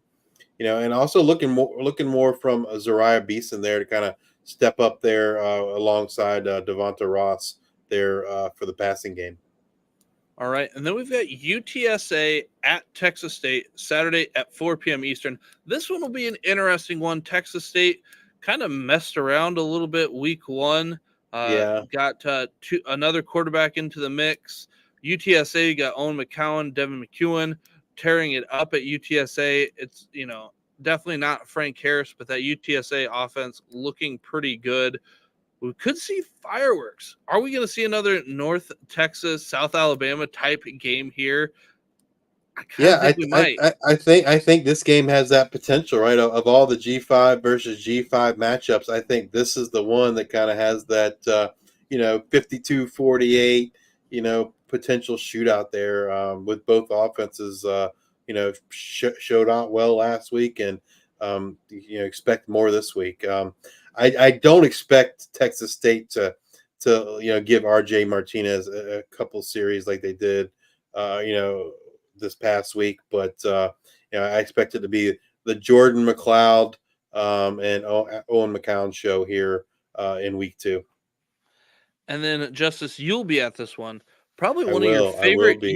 also looking more from Zariah Beeson there to kind of step up there alongside Devonta Ross there for the passing game. All right. And then we've got UTSA at Texas State Saturday at 4 p.m. Eastern. This one will be an interesting one. Texas State kind of messed around a little bit week one. Yeah. Got another quarterback into the mix. UTSA got Owen McCowan, Devin McEwen tearing it up at UTSA. It's, definitely not Frank Harris, but that UTSA offense looking pretty good. We could see fireworks. Are we going to see another North Texas, South Alabama type game here? I kind of think we might. I think this game has that potential, right? Of all the G5 versus G5 matchups, I think this is the one that kind of has that 52-48, potential shootout there with both offenses. Showed out well last week, and expect more this week. I don't expect Texas State to give RJ Martinez a couple series like they did this past week, but I expect it to be the Jordan McLeod and Owen McCown show here in week 2. And then Justice, you'll be at this one. Probably I one of your will favorite. be.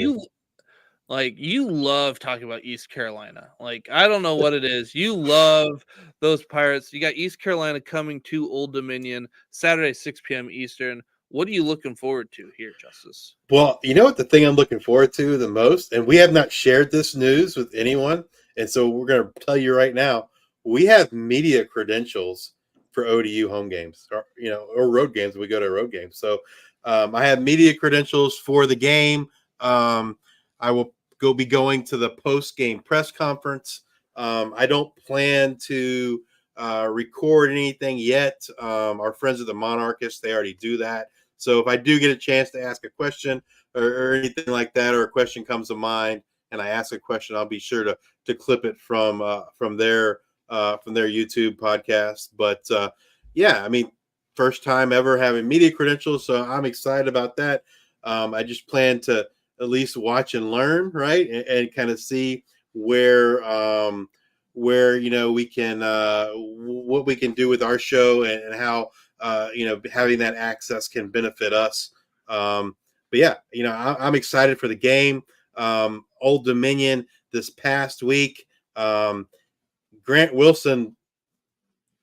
You love talking about East Carolina. I don't know what it is. You love those Pirates. You got East Carolina coming to Old Dominion Saturday, 6 p.m. Eastern. What are you looking forward to here, Justice? Well, you know what the thing I'm looking forward to the most, and we have not shared this news with anyone, and so we're going to tell you right now, we have media credentials for ODU home games, or road games. We go to road games. So I have media credentials for the game. I will be going to the post-game press conference. I don't plan to record anything yet. Our friends at the Monarchists, they already do that. So if I do get a chance to ask a question or anything like that, or a question comes to mind and I ask a question, I'll be sure to clip it from their YouTube podcast. But first time ever having media credentials, so I'm excited about that. I just plan to at least watch and learn, right, and kind of see where we can what we can do with our show and how having that access can benefit us. I'm excited for the game. Old Dominion this past week. Grant Wilson,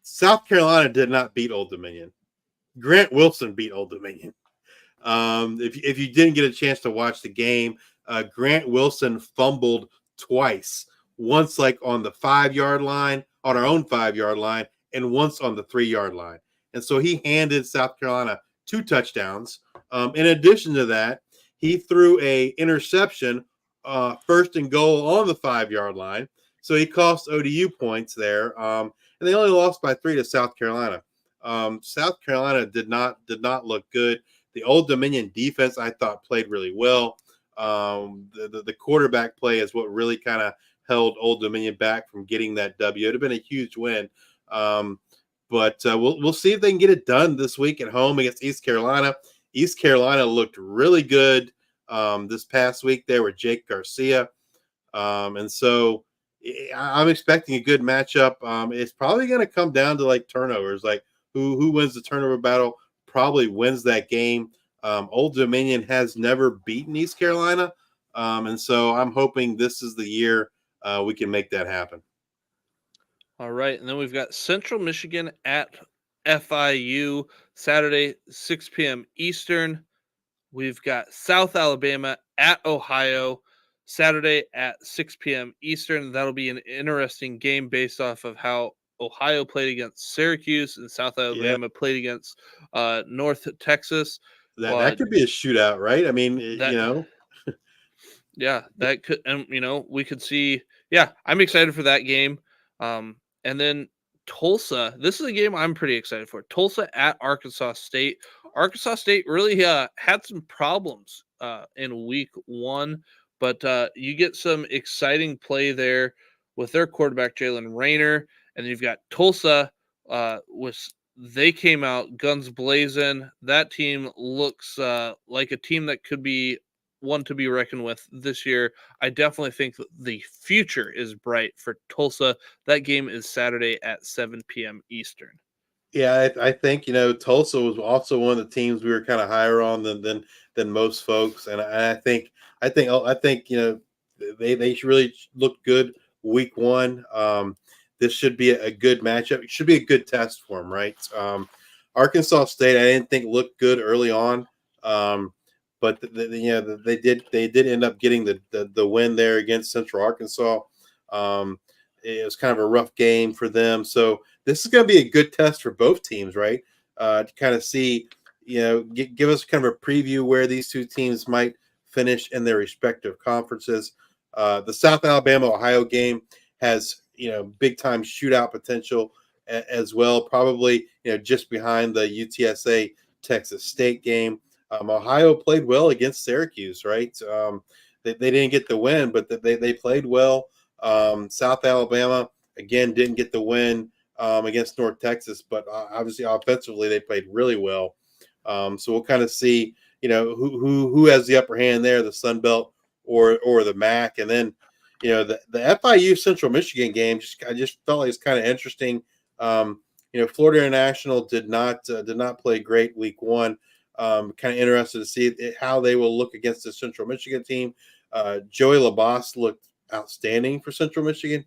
South Carolina did not beat Old Dominion. Grant Wilson beat Old Dominion. If you didn't get a chance to watch the game, Grant Wilson fumbled twice. Once on the 5-yard line, on our own 5-yard line, and once on the 3-yard line. And so he handed South Carolina 2 touchdowns. In addition to that, he threw a interception, first and goal on the 5-yard line. So he cost ODU points there. And they only lost by 3 to South Carolina. South Carolina did not look good. The Old Dominion defense, I thought, played really well. The quarterback play is what really kind of held Old Dominion back from getting that W. It would have been a huge win. But we'll see if they can get it done this week at home against East Carolina. East Carolina looked really good this past week there with Jake Garcia. And so I'm expecting a good matchup. It's probably going to come down to turnovers, who wins the turnover battle probably wins that game. Old Dominion has never beaten East Carolina. And so I'm hoping this is the year we can make that happen. All right. And then we've got Central Michigan at FIU Saturday, 6 p.m. Eastern. We've got South Alabama at Ohio Saturday at 6 p.m. Eastern. That'll be an interesting game based off of how Ohio played against Syracuse and South Alabama played against North Texas. That could be a shootout, right? I mean, Yeah, that could, and we could see. Yeah, I'm excited for that game. And then Tulsa. This is a game I'm pretty excited for. Tulsa at Arkansas State. Arkansas State really had some problems in week 1, but you get some exciting play there with their quarterback Jalen Rayner, and you've got Tulsa with they came out guns blazing. That team looks like a team that could be one to be reckoned with this year. I definitely think that the future is bright for Tulsa. That game is Saturday at 7 p.m. Eastern. Yeah, I think Tulsa was also one of the teams we were kind of higher on than most folks, and I think they really looked good week one. This should be a good matchup. It should be a good test for them, right? Arkansas State, I didn't think looked good early on, but they did end up getting the win there against Central Arkansas. It was kind of a rough game for them, so this is going to be a good test for both teams, right? To kind of see, give us kind of a preview where these two teams might finish in their respective conferences. The South Alabama Ohio game has big time shootout potential as well, probably just behind the UTSA Texas State game. Ohio played well against Syracuse, right? They didn't get the win, but they played well. South Alabama again didn't get the win against North Texas, but obviously offensively they played really well. So we'll kind of see, who has the upper hand there, the Sun Belt or the MAC, and then the FIU Central Michigan game. I just felt like it's kind of interesting. Florida International did not play great week one. Kind of interested to see how they will look against the Central Michigan team. Joey Labas looked outstanding for Central Michigan.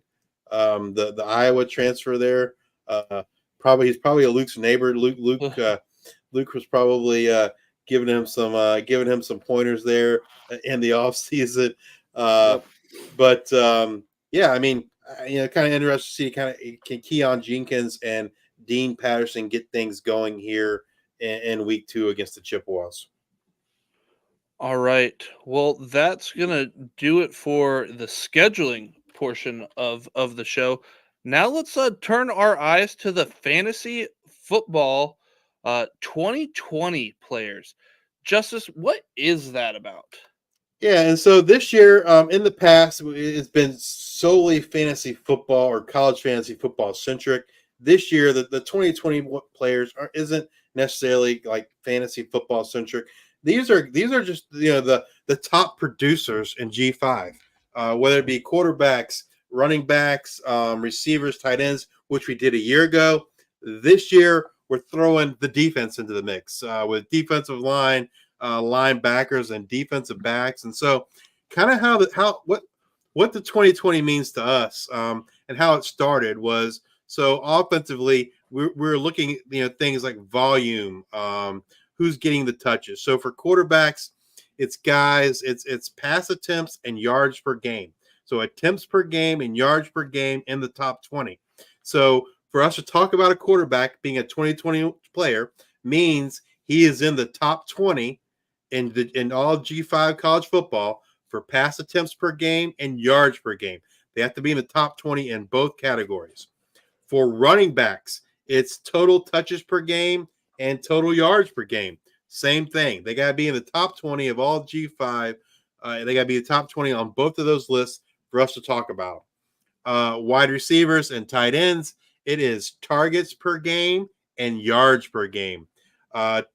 The Iowa transfer there. He's probably a Luke's neighbor. Luke was probably giving him some pointers there in the off season. But yeah, I mean, kind of interested to see kind of can Keon Jenkins and Dean Patterson get things going here in week two against the Chippewas. All right. Well, that's going to do it for the scheduling portion of the show. Now let's turn our eyes to the fantasy football 2020 players. Justice, what is that about? Yeah, and so this year, in the past, it's been solely fantasy football or college fantasy football centric. This year, the 2020 players isn't necessarily like fantasy football centric. These are just the top producers in G5, whether it be quarterbacks, running backs, receivers, tight ends, which we did a year ago. This year, we're throwing the defense into the mix with defensive line, linebackers, and defensive backs, and so kind of what the 2020 means to us and how it started was so offensively we're looking at things like volume, who's getting the touches. So for quarterbacks, it's pass attempts and yards per game. So attempts per game and yards per game in the top 20. So for us to talk about a quarterback being a 2020 player means he is in the top 20 in all G5 college football for pass attempts per game and yards per game. They have to be in the top 20 in both categories. For running backs, it's total touches per game and total yards per game. Same thing. They got to be in the top 20 of all G5. They got to be the top 20 on both of those lists for us to talk about. Wide receivers and tight ends, it is targets per game and yards per game. Wide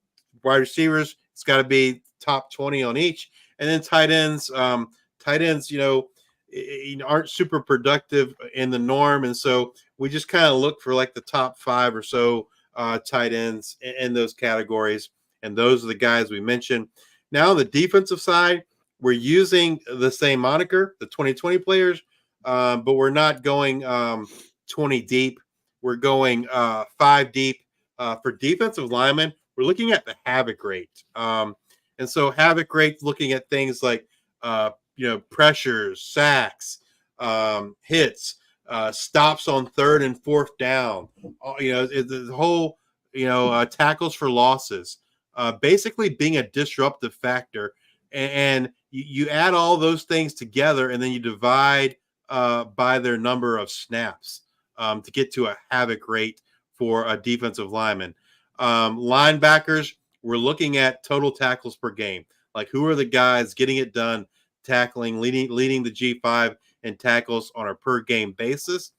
receivers, it's got to be top 20 on each. And then tight ends, aren't super productive in the norm. And so we just kind of look for like the top 5 or so tight ends in those categories. And those are the guys we mentioned. Now on the defensive side, we're using the same moniker, the 2020 players, but we're not going 20 deep. We're going 5 deep. For defensive linemen, we're looking at the havoc rate. And so havoc rate, looking at things like, pressures, sacks, hits, stops on 3rd and 4th down, the whole, tackles for losses, basically being a disruptive factor. And you add all those things together and then you divide by their number of snaps to get to a havoc rate for a defensive lineman. Linebackers, we're looking at total tackles per game. Like, who are the guys getting it done, tackling, leading the G5 in tackles on a per game basis?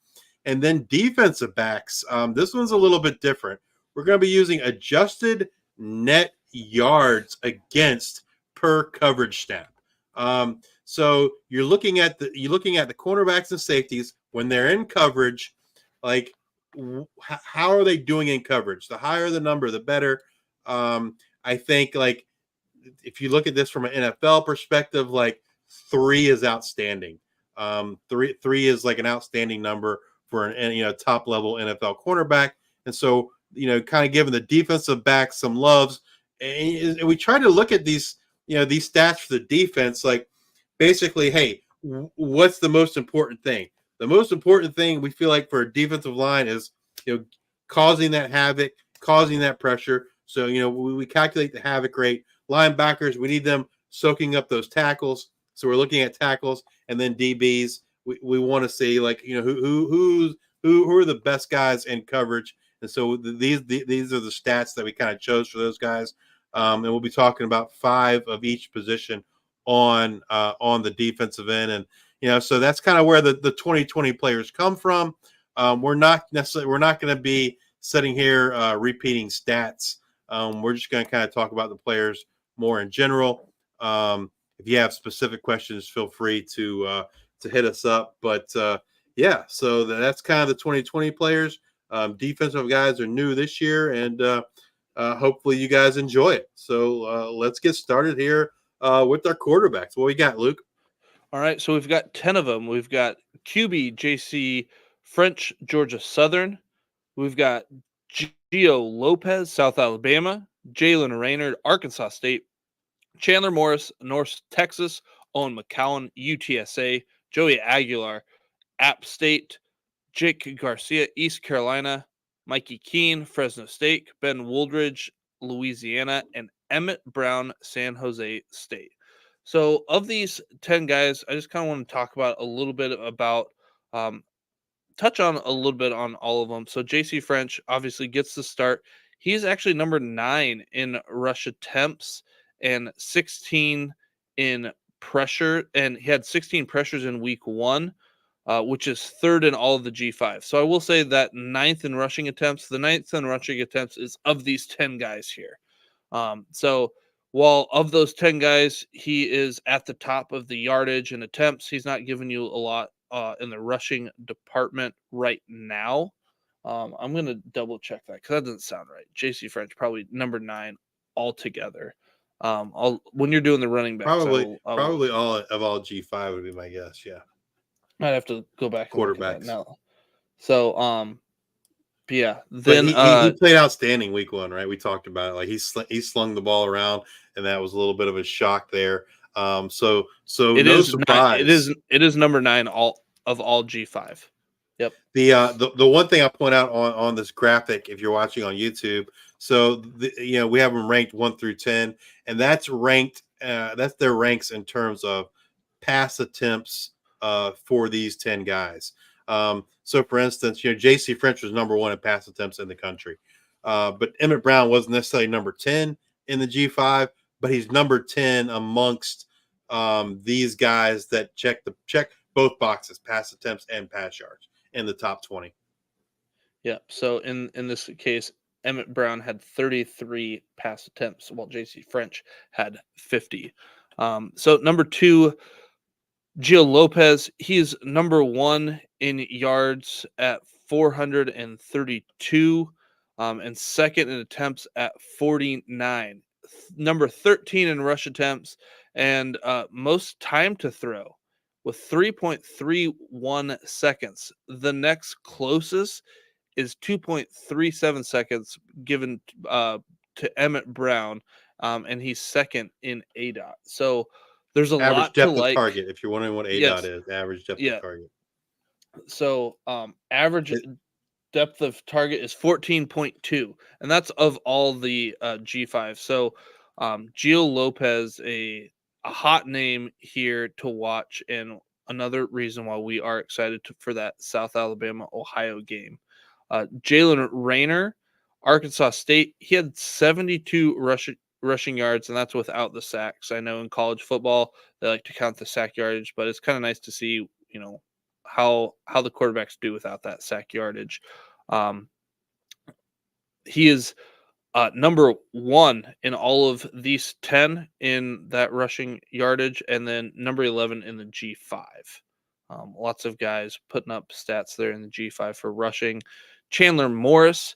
And then defensive backs, this one's a little bit different. we're going to be using adjusted net yards against per coverage snap. So you're looking at the cornerbacks and safeties when they're in coverage, like how are they doing in coverage? The higher the number, the better. I think like if you look at this from an NFL perspective, like 3 is outstanding. Three is like an outstanding number for an top level NFL cornerback, and so kind of giving the defensive back some loves. And we try to look at these these stats for the defense, like basically, hey, what's the most important thing? The most important thing we feel like for a defensive line is causing that havoc, causing that pressure. So we calculate the havoc rate. Linebackers, we need them soaking up those tackles. So we're looking at tackles, and then DBs. We want to see like who are the best guys in coverage. And so these are the stats that we kind of chose for those guys. And we'll be talking about 5 of each position on the defensive end, and so that's kind of where the 2020 players come from. We're not going to be sitting here repeating stats. We're just going to kind of talk about the players more in general. If you have specific questions, feel free to hit us up. But yeah, so that's kind of the 2020 players. Defensive guys are new this year, and hopefully you guys enjoy it. So let's get started here with our quarterbacks. What we got, Luke? All right, so we've got 10 of them. We've got QB JC French, Georgia Southern. We've got Gio Lopez, South Alabama. Jalen Raynard, Arkansas State. Chandler Morris, North Texas. Owen McCowan, UTSA. Joey Aguilar, App State. Jake Garcia, East Carolina. Mikey Keene, Fresno State. Ben Wooldridge, Louisiana. And Emmett Brown, San Jose State. So of these 10 guys, I just kind of want to talk about a little bit about touch on a little bit on all of them. So JC French obviously gets the start. He's actually number 9 in rush attempts and 16 in pressure, and he had 16 pressures in week 1, which is 3rd in all of the G5. So I will say that 9th in rushing attempts. The 9th in rushing attempts is of these 10 guys here. So while of those 10 guys, he is at the top of the yardage and attempts, he's not giving you a lot in the rushing department right now. I'm going to double check that because that doesn't sound right. JC French, probably number 9 altogether. When you're doing the running backs, Probably all G5 would be my guess. Yeah. I'd have to go back and look at that Quarterbacks. now. So, yeah. Then he played outstanding week 1, right? We talked about it. Like he slung the ball around, and that was a little bit of a shock there. So it no is surprise. It is number 9 of all G5. Yep. The one thing I point out on this graphic, if you're watching on YouTube, so we have them ranked 1 through 10, and that's ranked. That's their ranks in terms of pass attempts for these 10 guys. So for instance, JC French was number 1 in pass attempts in the country, but Emmett Brown wasn't necessarily number 10 in the G5, but he's number 10 amongst these guys that check both boxes, pass attempts and pass yards, in the top 20. Yeah. So in this case, Emmett Brown had 33 pass attempts, while JC French had 50. So number 2, Gio Lopez, he's number 1 in yards at 432, and 2nd in attempts at 49. Number 13 in rush attempts, and most time to throw with 3.31 seconds. The next closest is 2.37 seconds given to Emmett Brown, and he's 2nd in ADOT. So there's a average lot depth to of like. target. If you're wondering what ADOT is, average depth of target. So average depth of target is 14.2, and that's of all the G5. So Gio Lopez, a hot name here to watch, and another reason why we are excited for that South Alabama Ohio game. Jalen Raynard, Arkansas State, he had 72 rushing yards, and that's without the sacks. I know in college football they like to count the sack yardage, but it's kind of nice to see how the quarterbacks do without that sack yardage. he is number 1 in all of these 10 in that rushing yardage, and then number 11 in the G5. Lots of guys putting up stats there in the G5 for rushing. Chandler Morris,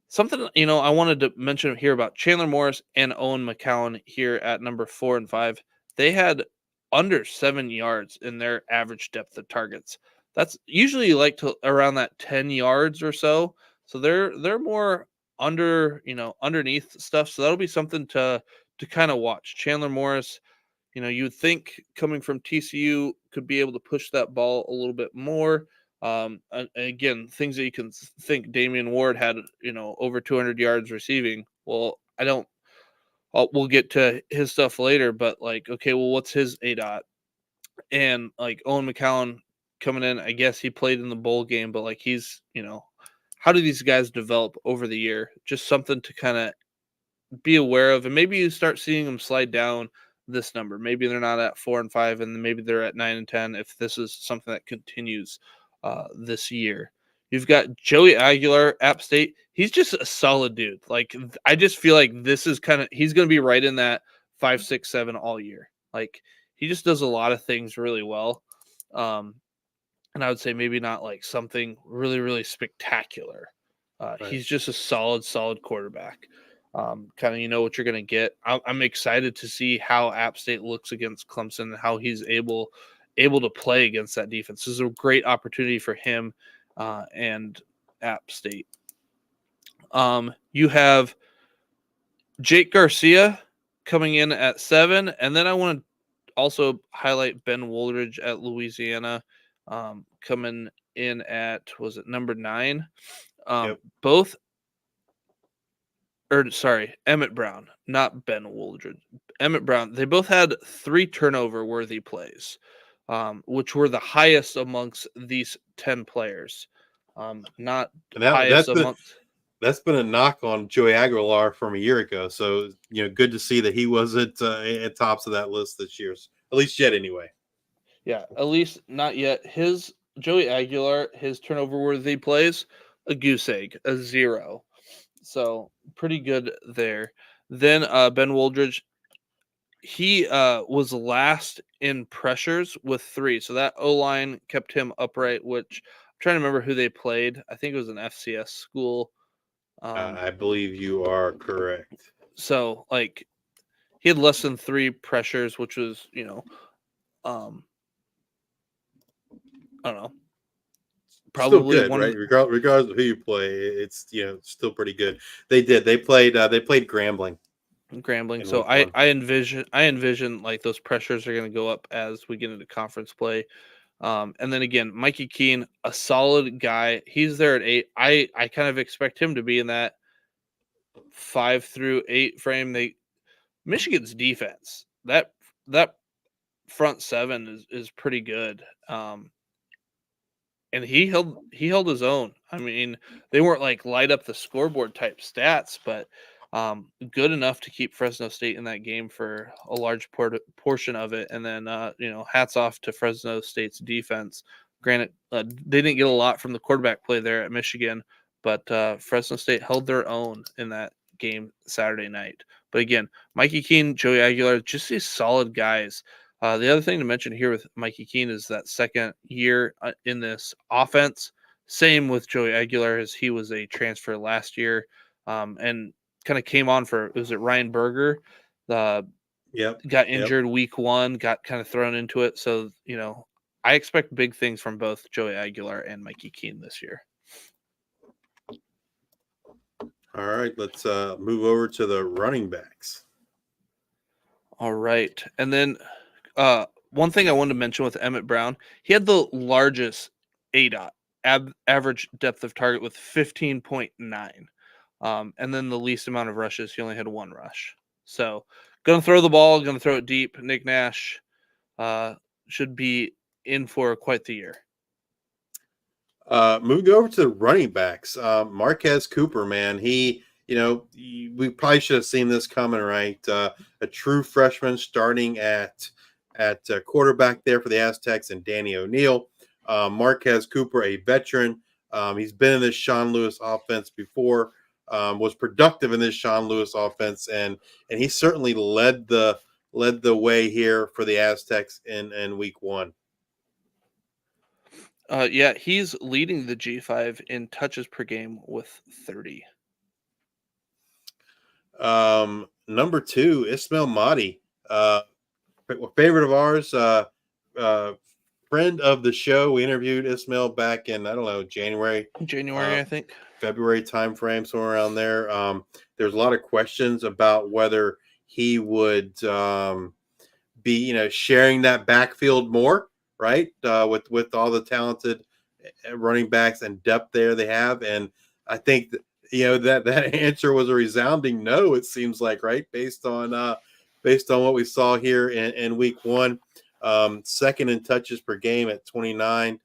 something I wanted to mention here about Chandler Morris and Owen McCown here at number 4 and 5. They had under 7 yards in their average depth of targets. That's usually like to around that 10 yards or so. So they're more underneath stuff. So that'll be something to kind of watch. Chandler Morris, you would think coming from TCU could be able to push that ball a little bit more. And again, things that you can think Damian Ward had, over 200 yards receiving. Well, we'll get to his stuff later, but like, okay, well, what's his ADOT? And like Owen McCown coming in, I guess he played in the bowl game, but like he's, how do these guys develop over the year? Just something to kind of be aware of, and maybe you start seeing them slide down this number. Maybe they're not at 4 and 5, and maybe they're at 9 and 10. If this is something that continues this year, you've got Joey Aguilar, App State. He's just a solid dude. Like I just feel like this is he's going to be right in that 5, 6, 7 all year. Like he just does a lot of things really well. And I would say maybe not like something really, really spectacular. Right. He's just a solid quarterback. Kind of what you're going to get. I'm excited to see how App State looks against Clemson and how he's able to play against that defense. This is a great opportunity for him and App State. You have Jake Garcia coming in at 7, and then I want to also highlight Ben Woolridge at Louisiana coming in at, was it number 9? Yep. Emmett Brown, not Ben Woolridge. Emmett Brown. They both had 3 turnover-worthy plays, which were the highest amongst these 10 players. Not highest amongst. That's been a knock on Joey Aguilar from a year ago. So, good to see that he wasn't at tops of that list this year, at least yet anyway. Yeah, at least not yet. Joey Aguilar, his turnover-worthy plays, a goose egg, a 0. So pretty good there. Then Ben Woldridge, he was last in pressures with 3. So that O-line kept him upright, which I'm trying to remember who they played. I think it was an FCS school. I believe you are correct. So like he had less than 3 pressures, which was, I don't know. Probably still good, right? Regardless of who you play, it's still pretty good. They played Grambling. So I envision like those pressures are going to go up as we get into conference play. And then again, Mikey Keene, a solid guy. He's there at 8. I kind of expect him to be in that 5 through 8 frame. Michigan's defense, that front 7 is pretty good. And he held his own. I mean, they weren't like light up the scoreboard type stats, but good enough to keep Fresno State in that game for a large portion of it. And then, hats off to Fresno State's defense. Granted, they didn't get a lot from the quarterback play there at Michigan, but Fresno State held their own in that game Saturday night. But again, Mikey Keene, Joey Aguilar, just these solid guys. The other thing to mention here with Mikey Keene is that second year in this offense. Same with Joey Aguilar, as he was a transfer last year, and kind of came on for, was it Ryan Berger? Got injured week 1, got kind of thrown into it. So, I expect big things from both Joey Aguilar and Mikey Keene this year. All right, let's move over to the running backs. All right. And then one thing I wanted to mention with Emmett Brown, he had the largest ADOT, average depth of target, with 15.9. And then the least amount of rushes, he only had 1 rush. So going to throw the ball, going to throw it deep. Nick Nash should be in for quite the year. Moving over to the running backs, Marquez Cooper, man, we probably should have seen this coming, right? A true freshman starting at quarterback there for the Aztecs, and Danny O'Neill. Marquez Cooper, a veteran, He's been in this Sean Lewis offense before, was productive in this Sean Lewis offense, and he certainly led the way here for the Aztecs in week 1. Yeah, he's leading the G5 in touches per game with 30. Number 2, Ismail Mahdi, favorite of ours, uh, friend of the show. We interviewed Ismail back in, I don't know, January, January, I think. February timeframe, somewhere around there. There's a lot of questions about whether he would be, sharing that backfield more, right? With all the talented running backs and depth there they have, and I think that answer was a resounding no. It seems like, right, based on what we saw here in week 1. Second in touches per game at 29.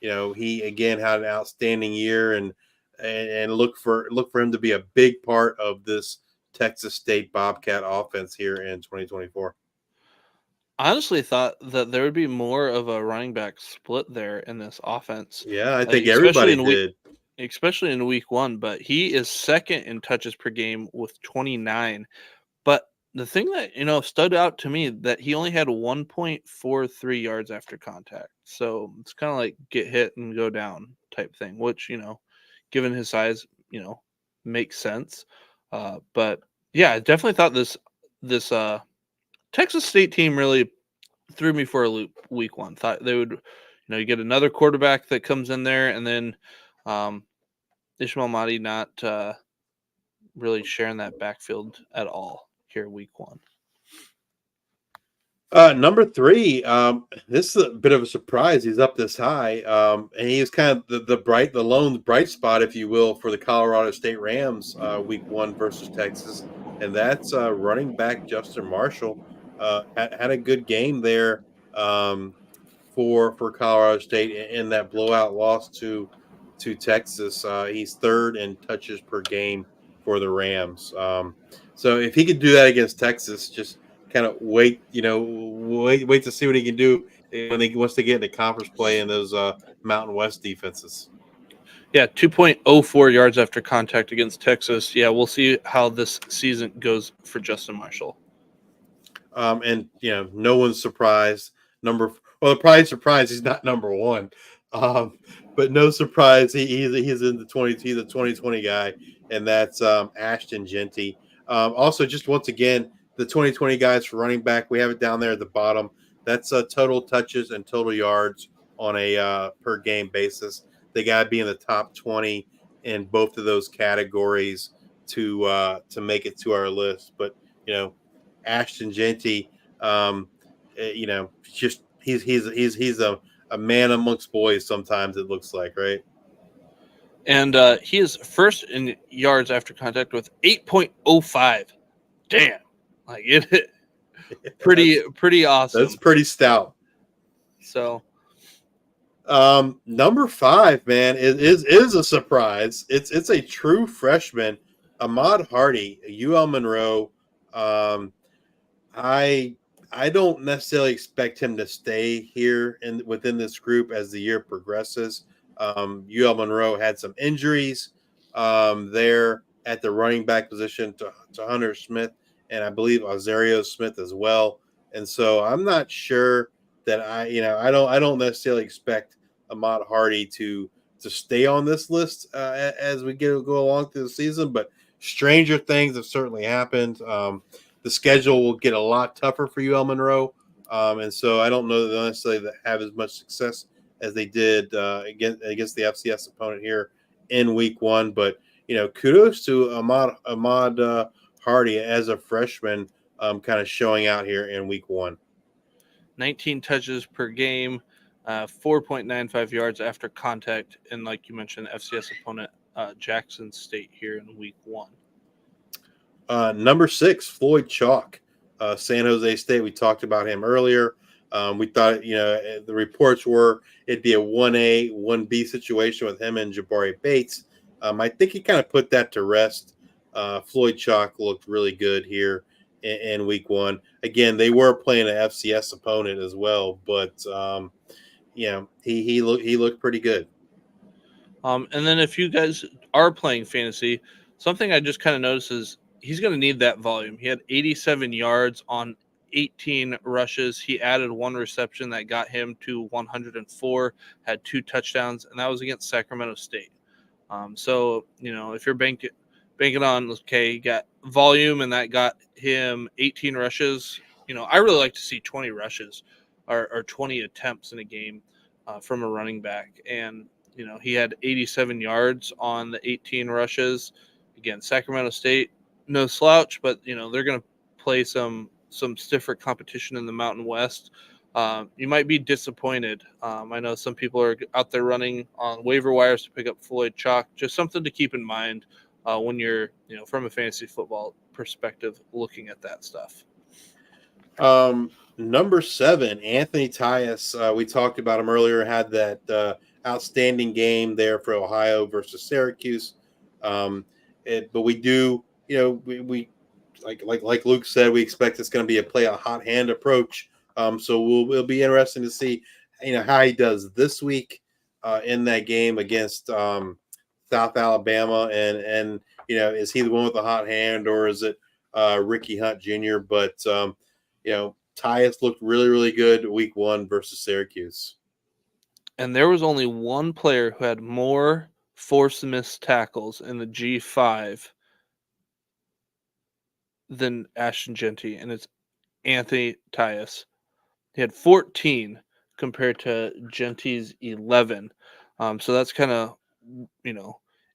He again had an outstanding year, and look for him to be a big part of this Texas State Bobcat offense here in 2024. I honestly thought that there would be more of a running back split there in this offense. Yeah, I think especially everybody in week, did. especially in week 1. But he is second in touches per game with 29. But the thing that stood out to me that he only had 1.43 yards after contact. So it's kind of like get hit and go down type thing, which given his size, makes sense. But yeah, I definitely thought this Texas State team really threw me for a loop week 1. Thought they would, you get another quarterback that comes in there, and then Ishmael Mahdi not really sharing that backfield at all here week 1. Number 3, this is a bit of a surprise. He's up this high, and he is kind of the lone bright spot, if you will, for the Colorado State Rams week 1 versus Texas, and that's running back Justin Marshall. Had a good game there for Colorado State in that blowout loss to Texas. He's third in touches per game for the Rams. So if he could do that against Texas, just kind of wait to see what he can do when he wants to get into conference play in those Mountain West defenses. Yeah, 2.04 yards after contact against Texas. Yeah, we'll see how this season goes for Justin Marshall. And no one's surprised. They're probably surprised he's not number 1. But no surprise, he's in the 20. He's a 2020 guy, and that's Ashton Jeanty. Also, just once again, the 2020 guys for running back, we have it down there at the bottom. That's total touches and total yards on a per game basis. They got to be in the top 20 in both of those categories to make it to our list. But Ashton Jeanty, just he's a man amongst boys. Sometimes it looks like, right? And he is first in yards after contact with 8.05. Damn, like it, pretty awesome. That's pretty stout. So, number 5, man, is a surprise. It's a true freshman, Ahmad Hardy, UL Monroe. I don't necessarily expect him to stay here within this group as the year progresses. UL Monroe had some injuries there at the running back position to Hunter Smith, and I believe Azario Smith as well. And so I'm not sure that I don't necessarily expect Ahmad Hardy to stay on this list as we go along through the season. But stranger things have certainly happened. The schedule will get a lot tougher for UL Monroe, and so I don't know that they'll necessarily have as much success as they did against the FCS opponent here in week 1. But kudos to Ahmad Hardy as a freshman, kind of showing out here in week 1. 19 touches per game, 4.95 yards after contact, and like you mentioned, FCS opponent Jackson State here in week 1. Number 6, Floyd Chalk, San Jose State. We talked about him earlier. We thought, the reports were it'd be a 1A, 1B situation with him and Jabari Bates. I think he kind of put that to rest. Floyd Chalk looked really good here in week 1. Again, they were playing an FCS opponent as well, but he looked pretty good. And then if you guys are playing fantasy, something I just kind of noticed is he's going to need that volume. He had 87 yards on 18 rushes. He added one reception that got him to 104, had 2 touchdowns, and that was against Sacramento State. So, if you're banking on, okay, he got volume and that got him 18 rushes, I really like to see 20 rushes or 20 attempts in a game from a running back. And, he had 87 yards on the 18 rushes. Again, Sacramento State, no slouch, but, they're going to play some stiffer competition in the Mountain West. You might be disappointed. I know some people are out there running on waiver wires to pick up Floyd Chalk. Just something to keep in mind when you're, from a fantasy football perspective, looking at that stuff. Number 7, Anthony Tyus. We talked about him earlier. Had that outstanding game there for Ohio versus Syracuse. But we do, we like Luke said, we expect it's going to be a hot hand approach. So it'll be interesting to see, how he does this week in that game against South Alabama, and is he the one with the hot hand, or is it Ricky Hunt Jr.? But Tyus looked really, really good week 1 versus Syracuse. And there was only one player who had more forced missed tackles in the G5 than Ashton Jeanty, and it's Anthony Tyus. He had 14 compared to Jeanty's 11. So that's kind of,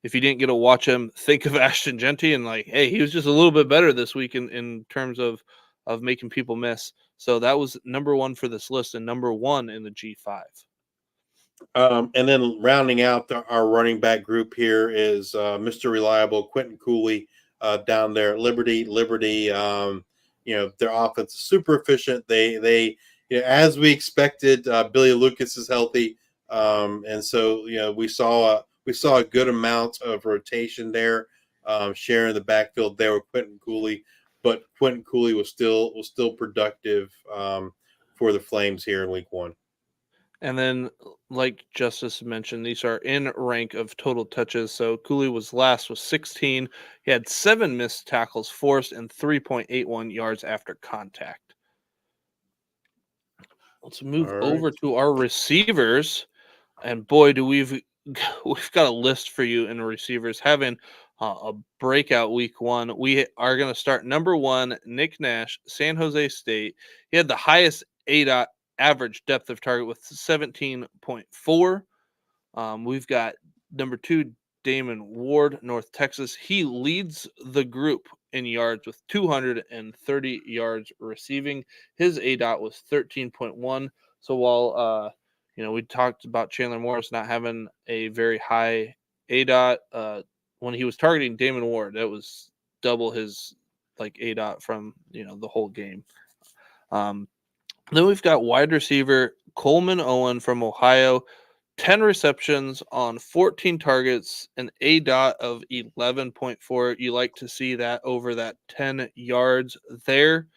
if you didn't get to watch him, think of Ashton Jeanty and hey, he was just a little bit better this week in terms of making people miss. So that was number 1 for this list and number 1 in the G5. And then rounding out our running back group here is Mr. Reliable, Quentin Cooley, down there at Liberty. Their offense is super efficient. They as we expected, Billy Lucas is healthy, and so we saw a good amount of rotation there, sharing the backfield there with Quentin Cooley. But Quentin Cooley was still productive for the Flames here in week 1. And then, like Justice mentioned, these are in rank of total touches. So Cooley was last with 16. He had 7 missed tackles forced and 3.81 yards after contact. Let's move over to our receivers. And boy, do we've got a list for you in receivers having a breakout week 1. We are going to start number 1, Nick Nash, San Jose State. He had the highest ADOT average depth of target with 17.4. We've got number 2, Damon Ward, North Texas. He leads the group in yards with 230 yards receiving. His ADOT was 13.1. So while we talked about Chandler Morris not having a very high ADOT, when he was targeting Damon Ward, that was double his ADOT from the whole game. Then we've got wide receiver Coleman Owen from Ohio, 10 receptions on 14 targets, an ADOT of 11.4. You like to see that over that 10 yards there.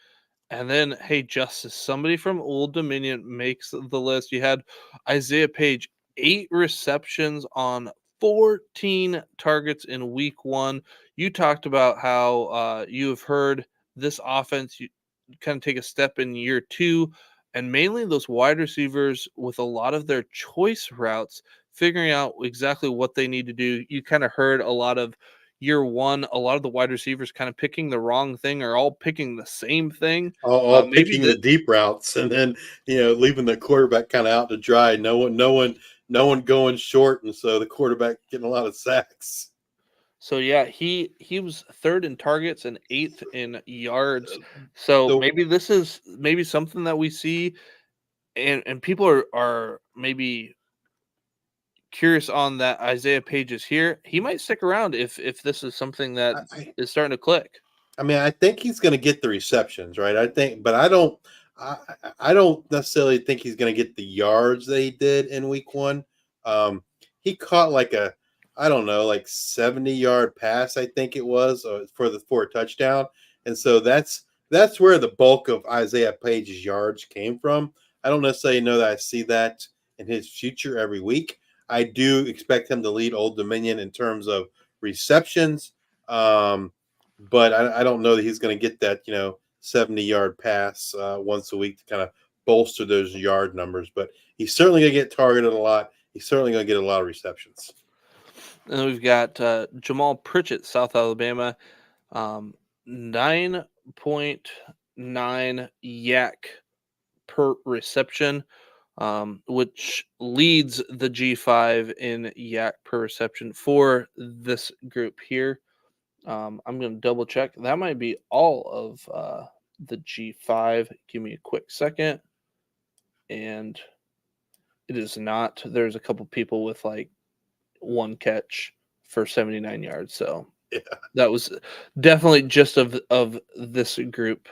And then, hey, Justice, somebody from Old Dominion makes the list. You had Isaiah Page, 8 receptions on 14 targets in week 1. You talked about how you have heard this offense kind of take a step in year 2, and mainly those wide receivers with a lot of their choice routes, figuring out exactly what they need to do. You kind of heard a lot of year 1, a lot of the wide receivers kind of picking the wrong thing or all picking the same thing. All picking the deep routes and then leaving the quarterback kind of out to dry. No one going short, and so the quarterback getting a lot of sacks. So yeah, he was 3rd in targets and 8th in yards. So maybe this is something that we see, and people are maybe curious on that Isaiah Page is here. He might stick around if this is something that is starting to click. I mean, I think he's going to get the receptions, right? But I don't necessarily think he's going to get the yards that he did in week 1. He caught like 70-yard pass, I think it was, for a touchdown. And so that's where the bulk of Isaiah Page's yards came from. I don't necessarily know that I see that in his future every week. I do expect him to lead Old Dominion in terms of receptions, but I don't know that he's going to get that 70-yard pass once a week to kind of bolster those yard numbers. But he's certainly going to get targeted a lot. He's certainly going to get a lot of receptions. And we've got Jamal Pritchett, South Alabama, 9.9 yak per reception, which leads the G5 in yak per reception for this group here. I'm going to double check. That might be all of the G5. Give me a quick second. And it is not. There's a couple people with like one catch for 79 yards. So Yeah. that was definitely just of this group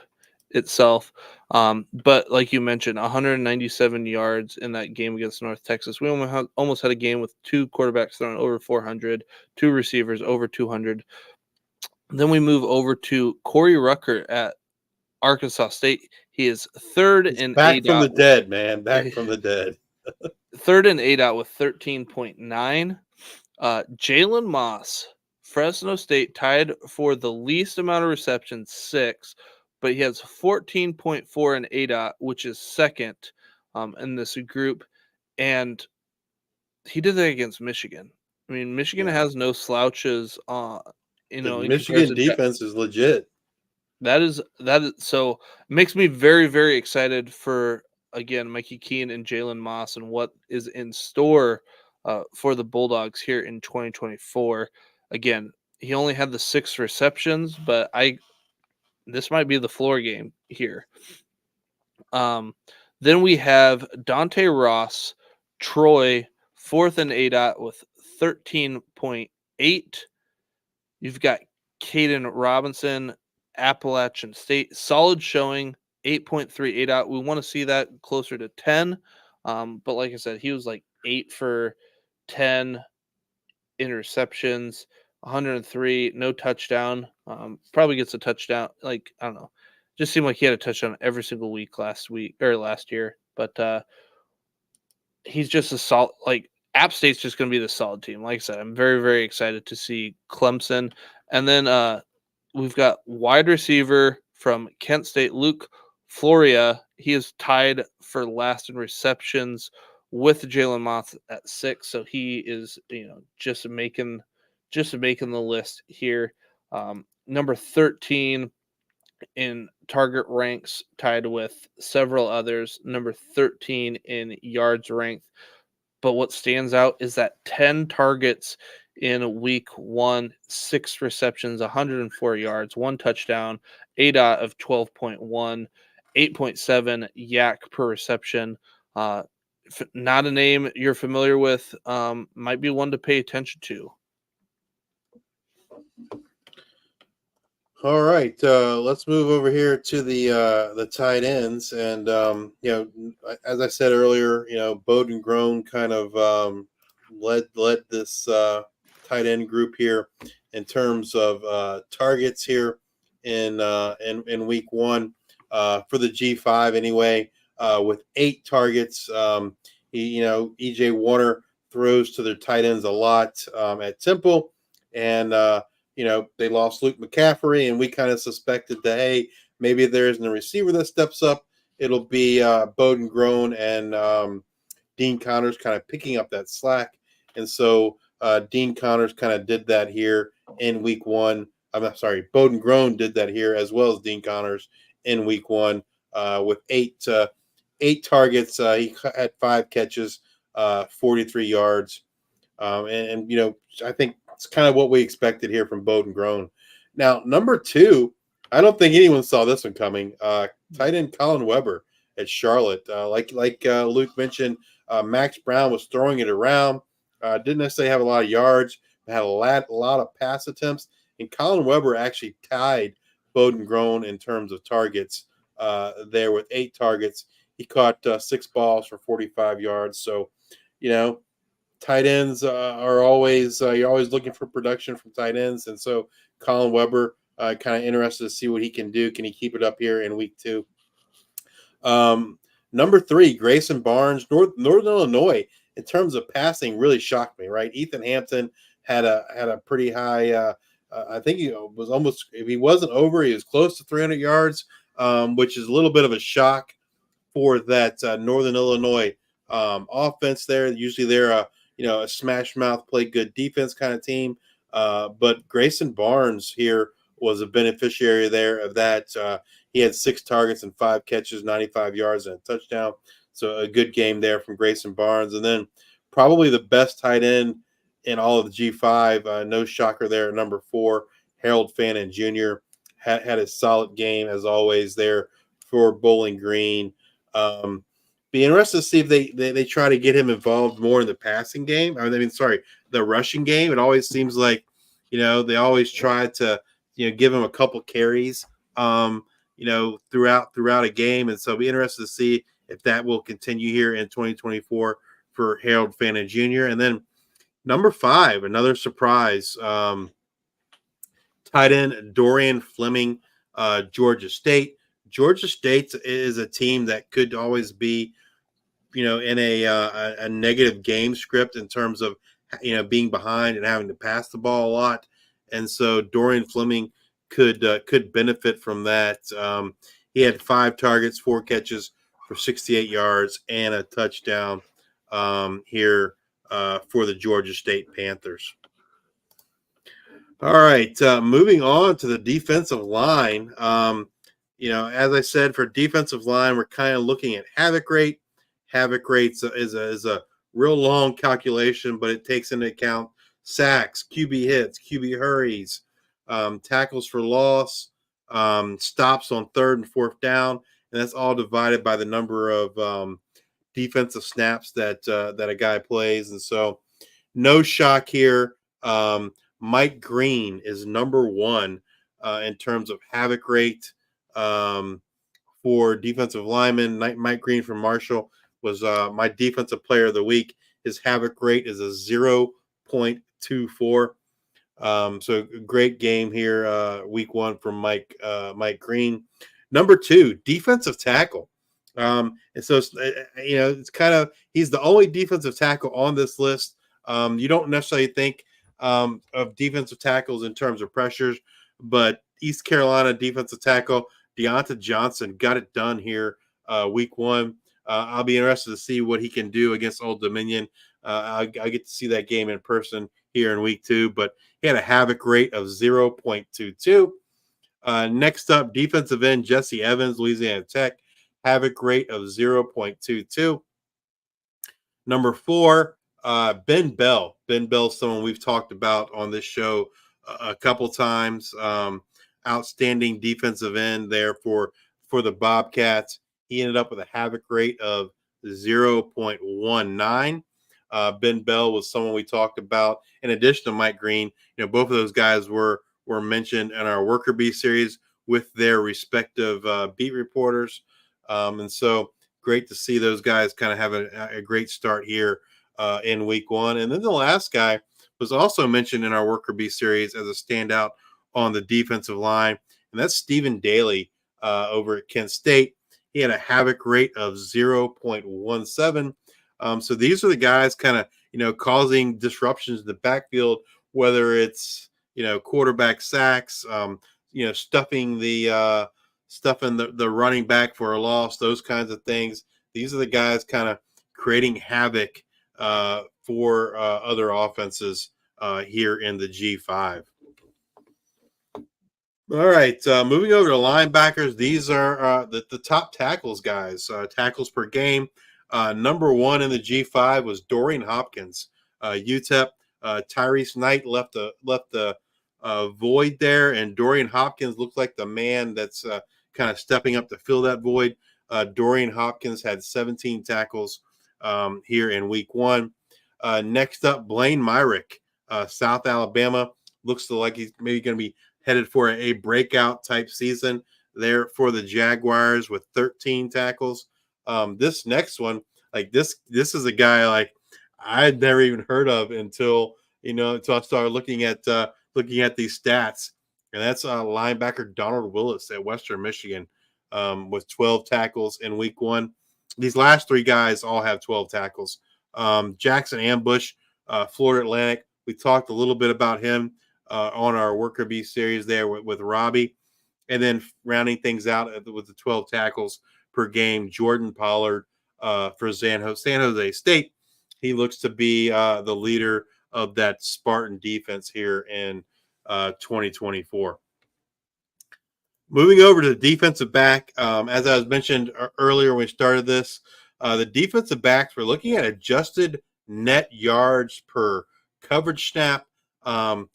itself. But like you mentioned, 197 yards in that game against North Texas. We almost had a game with two quarterbacks throwing over 400, two receivers over 200. Then we move over to Corey Rucker at Arkansas State. He is third in Back from the ADOT. dead, man. Back from the dead. Third in ADOT with 13.9. Jalen Moss, Fresno State, tied for the least amount of receptions, 6, but he has 14.4 in ADOT, which is second in this group. And he did that against Michigan. I mean, Michigan has no slouches, The in Michigan comparison to defense is legit. that is so it makes me very, very excited for again Mikey Keene and Jalen Moss and what is in store for the Bulldogs here in 2024. Again, he only had the 6 receptions, but this might be the floor game here. Then we have Dante Ross, Troy, fourth in ADOT with 13.8. You've got Caden Robinson, Appalachian State, solid showing, 8.3 ADOT. We want to see that closer to 10. But like I said, he was like 8 for 10 interceptions, 103, no touchdown. Probably gets a touchdown. Like, I don't know. Just seemed like he had a touchdown every single week last year. But he's just a solid, like, App State's just going to be the solid team. Like I said, I'm very, very excited to see Clemson. And then we've got wide receiver from Kent State, Luke Floria. He is tied for last in receptions with Jalen Moss at 6. So he is, just making the list here. Number 13 in target ranks, tied with several others. Number 13 in yards ranked. But what stands out is that 10 targets in week 1, 6 receptions, 104 yards, 1 touchdown, ADOT of 12.1, 8.7 yak per reception. Not a name you're familiar with. Might be one to pay attention to. All right, let's move over here to the tight ends, and as I said earlier, Bowden Grown kind of led this tight end group here in terms of targets here in week 1 for the G5 anyway, with 8 targets. EJ Warner throws to their tight ends a lot at Temple, and they lost Luke McCaffrey, and we kind of suspected that, hey, maybe if there isn't a receiver that steps up, it'll be Bowden Grown and Dean Connors kind of picking up that slack. And so Dean Connors kind of did that here in week 1. I'm sorry, Bowden Grown did that here as well as Dean Connors in week 1 with 8 targets. He had 5 catches, 43 yards. I think it's kind of what we expected here from Bowden Grown. Now, number 2, I don't think anyone saw this one coming. Tight end Colin Weber at Charlotte. Like Luke mentioned, Max Brown was throwing it around. Didn't necessarily have a lot of yards, but had a lot of pass attempts. And Colin Weber actually tied Bowden Grown in terms of targets there with 8 targets. He caught 6 balls for 45 yards. So, tight ends are always you're always looking for production from tight ends, and so Colin Weber kind of interested to see what he can do. Can he keep it up here in week 2? Number 3, Grayson Barnes, Northern Illinois in terms of passing really shocked me. Right, Ethan Hampton had a pretty high. I think he was almost, if he wasn't over, he was close to 300 yards, which is a little bit of a shock for that Northern Illinois offense. There, usually they're a smash mouth, play good defense kind of team. But Grayson Barnes here was a beneficiary there of that. He had 6 targets and 5 catches, 95 yards and a touchdown. So a good game there from Grayson Barnes. And then probably the best tight end in all of the G5. No shocker there at number 4, Harold Fannin Jr. had a solid game as always there for Bowling Green. Be interested to see if they try to get him involved more in the passing game. The rushing game. It always seems like, they always try to, give him a couple carries, throughout a game. And so be interested to see if that will continue here in 2024 for Harold Fannin Jr. And then number 5, another surprise, tight end Dorian Fleming, Georgia State. Georgia State is a team that could always be, in a negative game script in terms of, being behind and having to pass the ball a lot. And so Dorian Fleming could benefit from that. He had 5 targets, 4 catches for 68 yards and a touchdown here for the Georgia State Panthers. All right, moving on to the defensive line. As I said, for defensive line, we're kind of looking at havoc rate. Havoc rate is a real long calculation, but it takes into account sacks, QB hits, QB hurries, tackles for loss, stops on 3rd and 4th down, and that's all divided by the number of defensive snaps that a guy plays. And so, no shock here. Mike Green is number 1 in terms of havoc rate. For defensive linemen, Mike Green from Marshall was my defensive player of the week. His havoc rate is a 0.24. So great game here, week 1 from Mike Green. Number 2, defensive tackle. And so it's kind of, he's the only defensive tackle on this list. You don't necessarily think of defensive tackles in terms of pressures, but East Carolina defensive tackle Deonta Johnson got it done here week 1. I'll be interested to see what he can do against Old Dominion. I get to see that game in person here in week 2, but he had a havoc rate of 0.22. Next up, defensive end Jesse Evans, Louisiana Tech, havoc rate of 0.22. Number 4, Ben Bell. Ben Bell is someone we've talked about on this show a couple times. Outstanding defensive end there for the Bobcats. He ended up with a havoc rate of 0.19. Ben Bell was someone we talked about in addition to Mike Green. Both of those guys were mentioned in our Worker Bee series with their respective beat reporters. And so great to see those guys kind of have a great start here in week 1. And then the last guy was also mentioned in our Worker Bee series as a standout on the defensive line, and that's Stephen Daly over at Kent State. He had a havoc rate of 0.17. So these are the guys kind of, causing disruptions in the backfield, whether it's, quarterback sacks, stuffing the running back for a loss, those kinds of things. These are the guys kind of creating havoc for other offenses here in the G5. All right, moving over to linebackers. These are the top tackles, guys. Tackles per game. Number 1 in the G5 was Dorian Hopkins, UTEP. Tyrese Knight left the void there, and Dorian Hopkins looked like the man that's kind of stepping up to fill that void. Dorian Hopkins had 17 tackles here in week 1. Next up, Blaine Myrick, South Alabama. Looks like he's maybe going to be headed for a breakout type season there for the Jaguars with 13 tackles. This next one, this is a guy like I'd never even heard of until I started looking at these stats, and that's linebacker Donald Willis at Western Michigan with 12 tackles in week 1. These last 3 guys all have 12 tackles Jackson Ambush, Florida Atlantic. We talked a little bit about him on our Worker Bee series there with Robbie. And then rounding things out with the 12 tackles per game, Jordan Pollard for San Jose State. He looks to be the leader of that Spartan defense here in 2024. Moving over to the defensive back, as I was mentioned earlier when we started this, the defensive backs, we're looking at adjusted net yards per coverage snap. How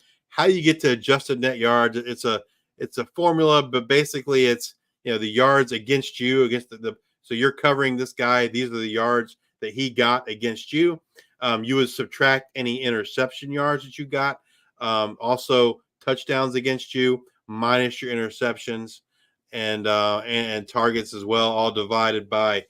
you get to adjusted net yards, it's a formula, but basically it's the yards against you against the so you're covering this guy. These are the yards that he got against you. You would subtract any interception yards that you got. Also touchdowns against you minus your interceptions and targets as well, all divided by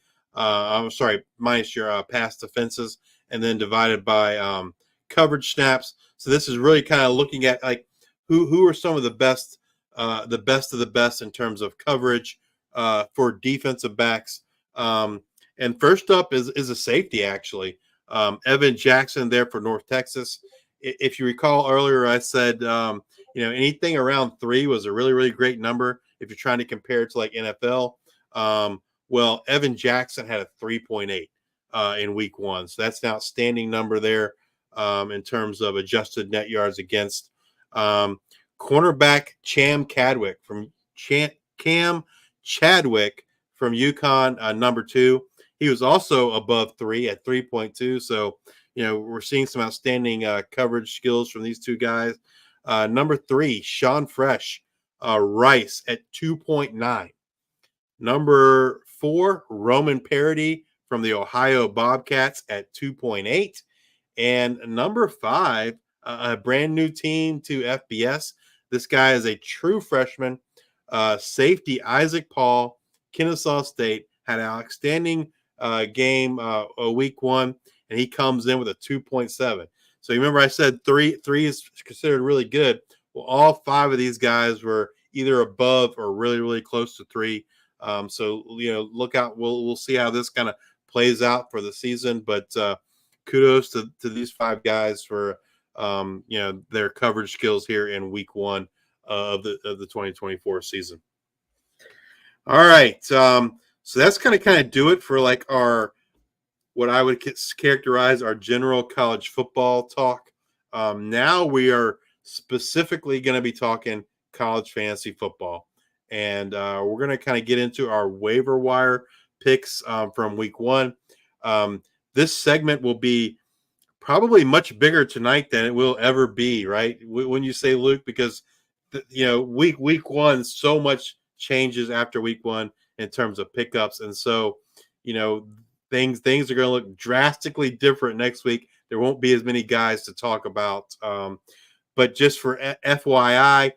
minus your pass defenses and then divided by coverage snaps. So this is really kind of looking at like who are some of the best of the best in terms of coverage for defensive backs. And first up is a safety, actually. Evan Jackson there for North Texas. If you recall earlier, I said, anything around 3 was a really, really great number if you're trying to compare it to like NFL. Well, Evan Jackson had a 3.8 in week 1. So that's an outstanding number there in terms of adjusted net yards against. Cornerback Cam Chadwick from UConn, number 2. He was also above 3 at 3.2. So, we're seeing some outstanding coverage skills from these two guys. Number 3, Sean Fresh, Rice at 2.9. Number 4, Roman Parody from the Ohio Bobcats at 2.8. And number 5, a brand new team to FBS. This guy is a true freshman. Safety Isaac Paul, Kennesaw State, had an outstanding game week 1, and he comes in with a 2.7. So you remember I said 3 is considered really good. Well, all 5 of these guys were either above or really, really close to 3. So look out. We'll see how this kind of plays out for the season. But kudos to these 5 guys for their coverage skills here in week 1 of the 2024 season. All right. So that's kind of do it for like our what I would characterize our general college football talk. Now we are specifically going to be talking college fantasy football. And we're going to kind of get into our waiver wire picks from week 1. This segment will be probably much bigger tonight than it will ever be, right? When you say, Luke, because week 1, so much changes after week 1 in terms of pickups, and so things are going to look drastically different next week. There won't be as many guys to talk about, but just for FYI,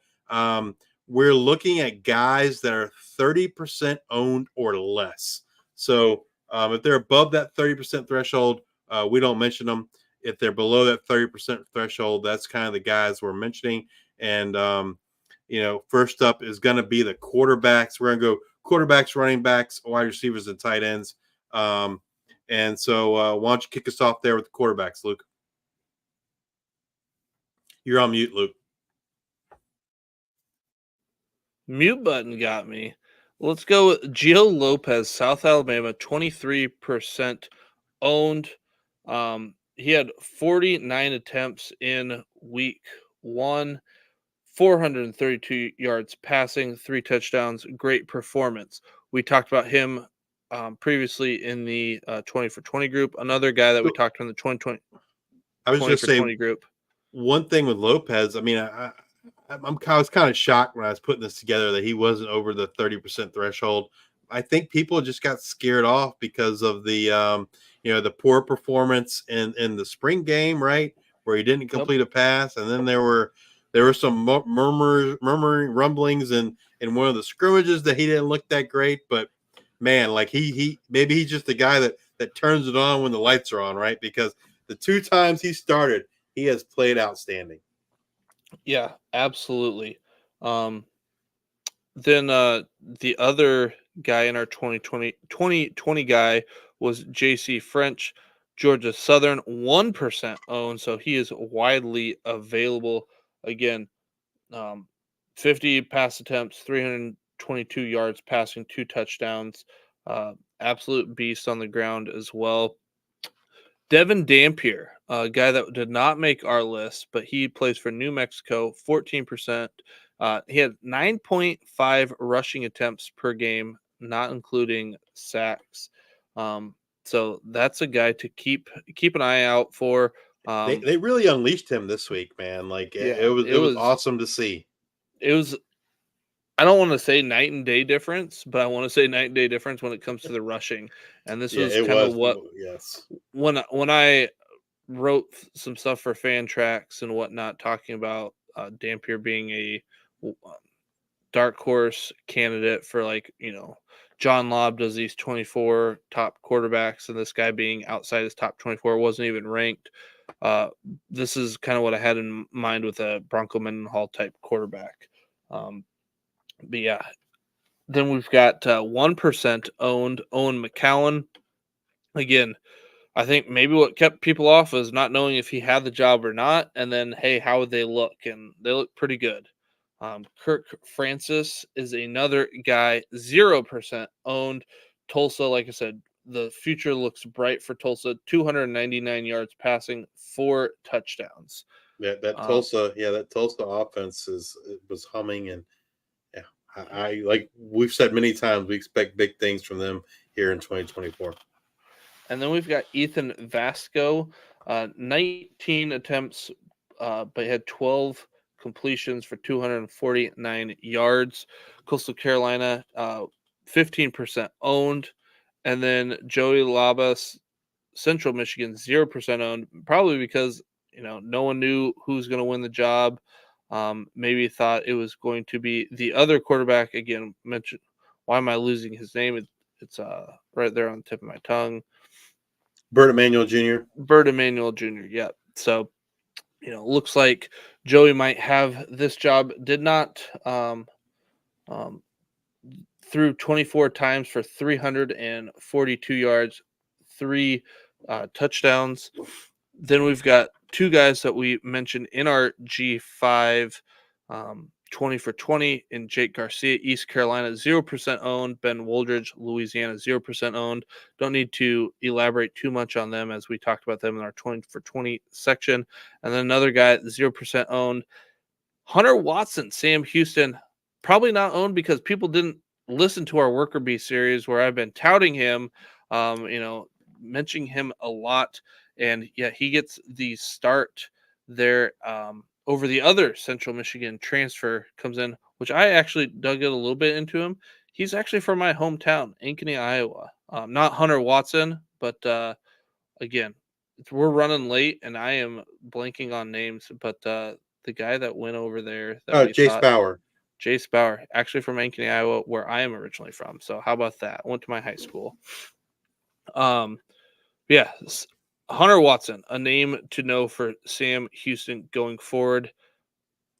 we're looking at guys that are 30% owned or less. So if they're above that 30% threshold, we don't mention them. If they're below that 30% threshold, that's kind of the guys we're mentioning. And, first up is going to be the quarterbacks. We're going to go quarterbacks, running backs, wide receivers, and tight ends. And so why don't you kick us off there with the quarterbacks, Luke? You're on mute, Luke. Mute button got me. Let's go with Gio Lopez, South Alabama, 23% owned. He had 49 attempts in week 1, 432 yards passing, 3 touchdowns. Great performance. We talked about him previously in the 20 for 20 group. Another guy that we talked about in the 2020. I was just saying 20 group. One thing with Lopez. I mean, I was kind of shocked when I was putting this together that he wasn't over the 30% threshold. I think people just got scared off because of the the poor performance in the spring game, right, where he didn't complete a pass, and then there were some murmuring rumblings in one of the scrimmages that he didn't look that great. But man, like he maybe he's just the guy that turns it on when the lights are on, right? Because the 2 times he started, he has played outstanding. Yeah, absolutely. Then the other guy in our 2020 guy was JC French, Georgia Southern, 1% owned, so he is widely available. Again, 50 pass attempts, 322 yards passing, 2 touchdowns. Absolute beast on the ground as well. Devin Dampier, a guy that did not make our list, but he plays for New Mexico, 14%. He had 9.5 rushing attempts per game, not including sacks. So that's a guy to keep an eye out for. They really unleashed him this week, man. Like Yeah, it was awesome to see. It was. I don't want to say night and day difference, but I want to say night and day difference when it comes to the rushing. And this Yeah, was it kind of was. what Yes. when I wrote some stuff for fan tracks and whatnot, talking about Dampier being a dark horse candidate for, like, John Lobb does these 24 top quarterbacks, and this guy being outside his top 24 wasn't even ranked. This is kind of what I had in mind with a Bronco Mendenhall type quarterback. But yeah, then we've got 1% owned Owen McCowan. Again, I think maybe what kept people off was not knowing if he had the job or not, and then, hey, how would they look? And they look pretty good. Kirk Francis is another guy, 0% owned. Tulsa, like I said, the future looks bright for Tulsa. 299 yards passing, 4 touchdowns. That Tulsa offense was humming, and yeah, I like we've said many times, we expect big things from them here in 2024. And then we've got Ethan Vasco, 19 attempts, but he had 12 completions for 249 yards. Coastal Carolina, 15% owned. And then Joey Labas, Central Michigan, 0% owned, probably because, no one knew who's going to win the job. Maybe thought it was going to be the other quarterback. Again, mentioned, why am I losing his name? It's right there on the tip of my tongue. Bert Emanuel Jr. Yeah. So, looks like Joey might have this job. Did not threw 24 times for 342 yards, 3 touchdowns. Then we've got 2 guys that we mentioned in our G5, 20 for 20 in Jake Garcia, East Carolina, 0% owned. Ben Woldridge, Louisiana, 0% owned. Don't need to elaborate too much on them, as we talked about them in our 20 for 20 section. And then another guy, 0% owned. Hunter Watson, Sam Houston, probably not owned because people didn't listen to our Worker Bee series where I've been touting him, mentioning him a lot. And yeah, he gets the start there over the other Central Michigan transfer comes in, which I actually dug it a little bit into him. He's actually from my hometown, Ankeny, Iowa. Not Hunter Watson, but again, we're running late and I am blanking on names, but the guy that went over there that Chase Bauer. Jace Bauer, actually from Ankeny, Iowa, where I am originally from. So how about that? I went to my high school. Yeah, Hunter Watson, a name to know for Sam Houston going forward.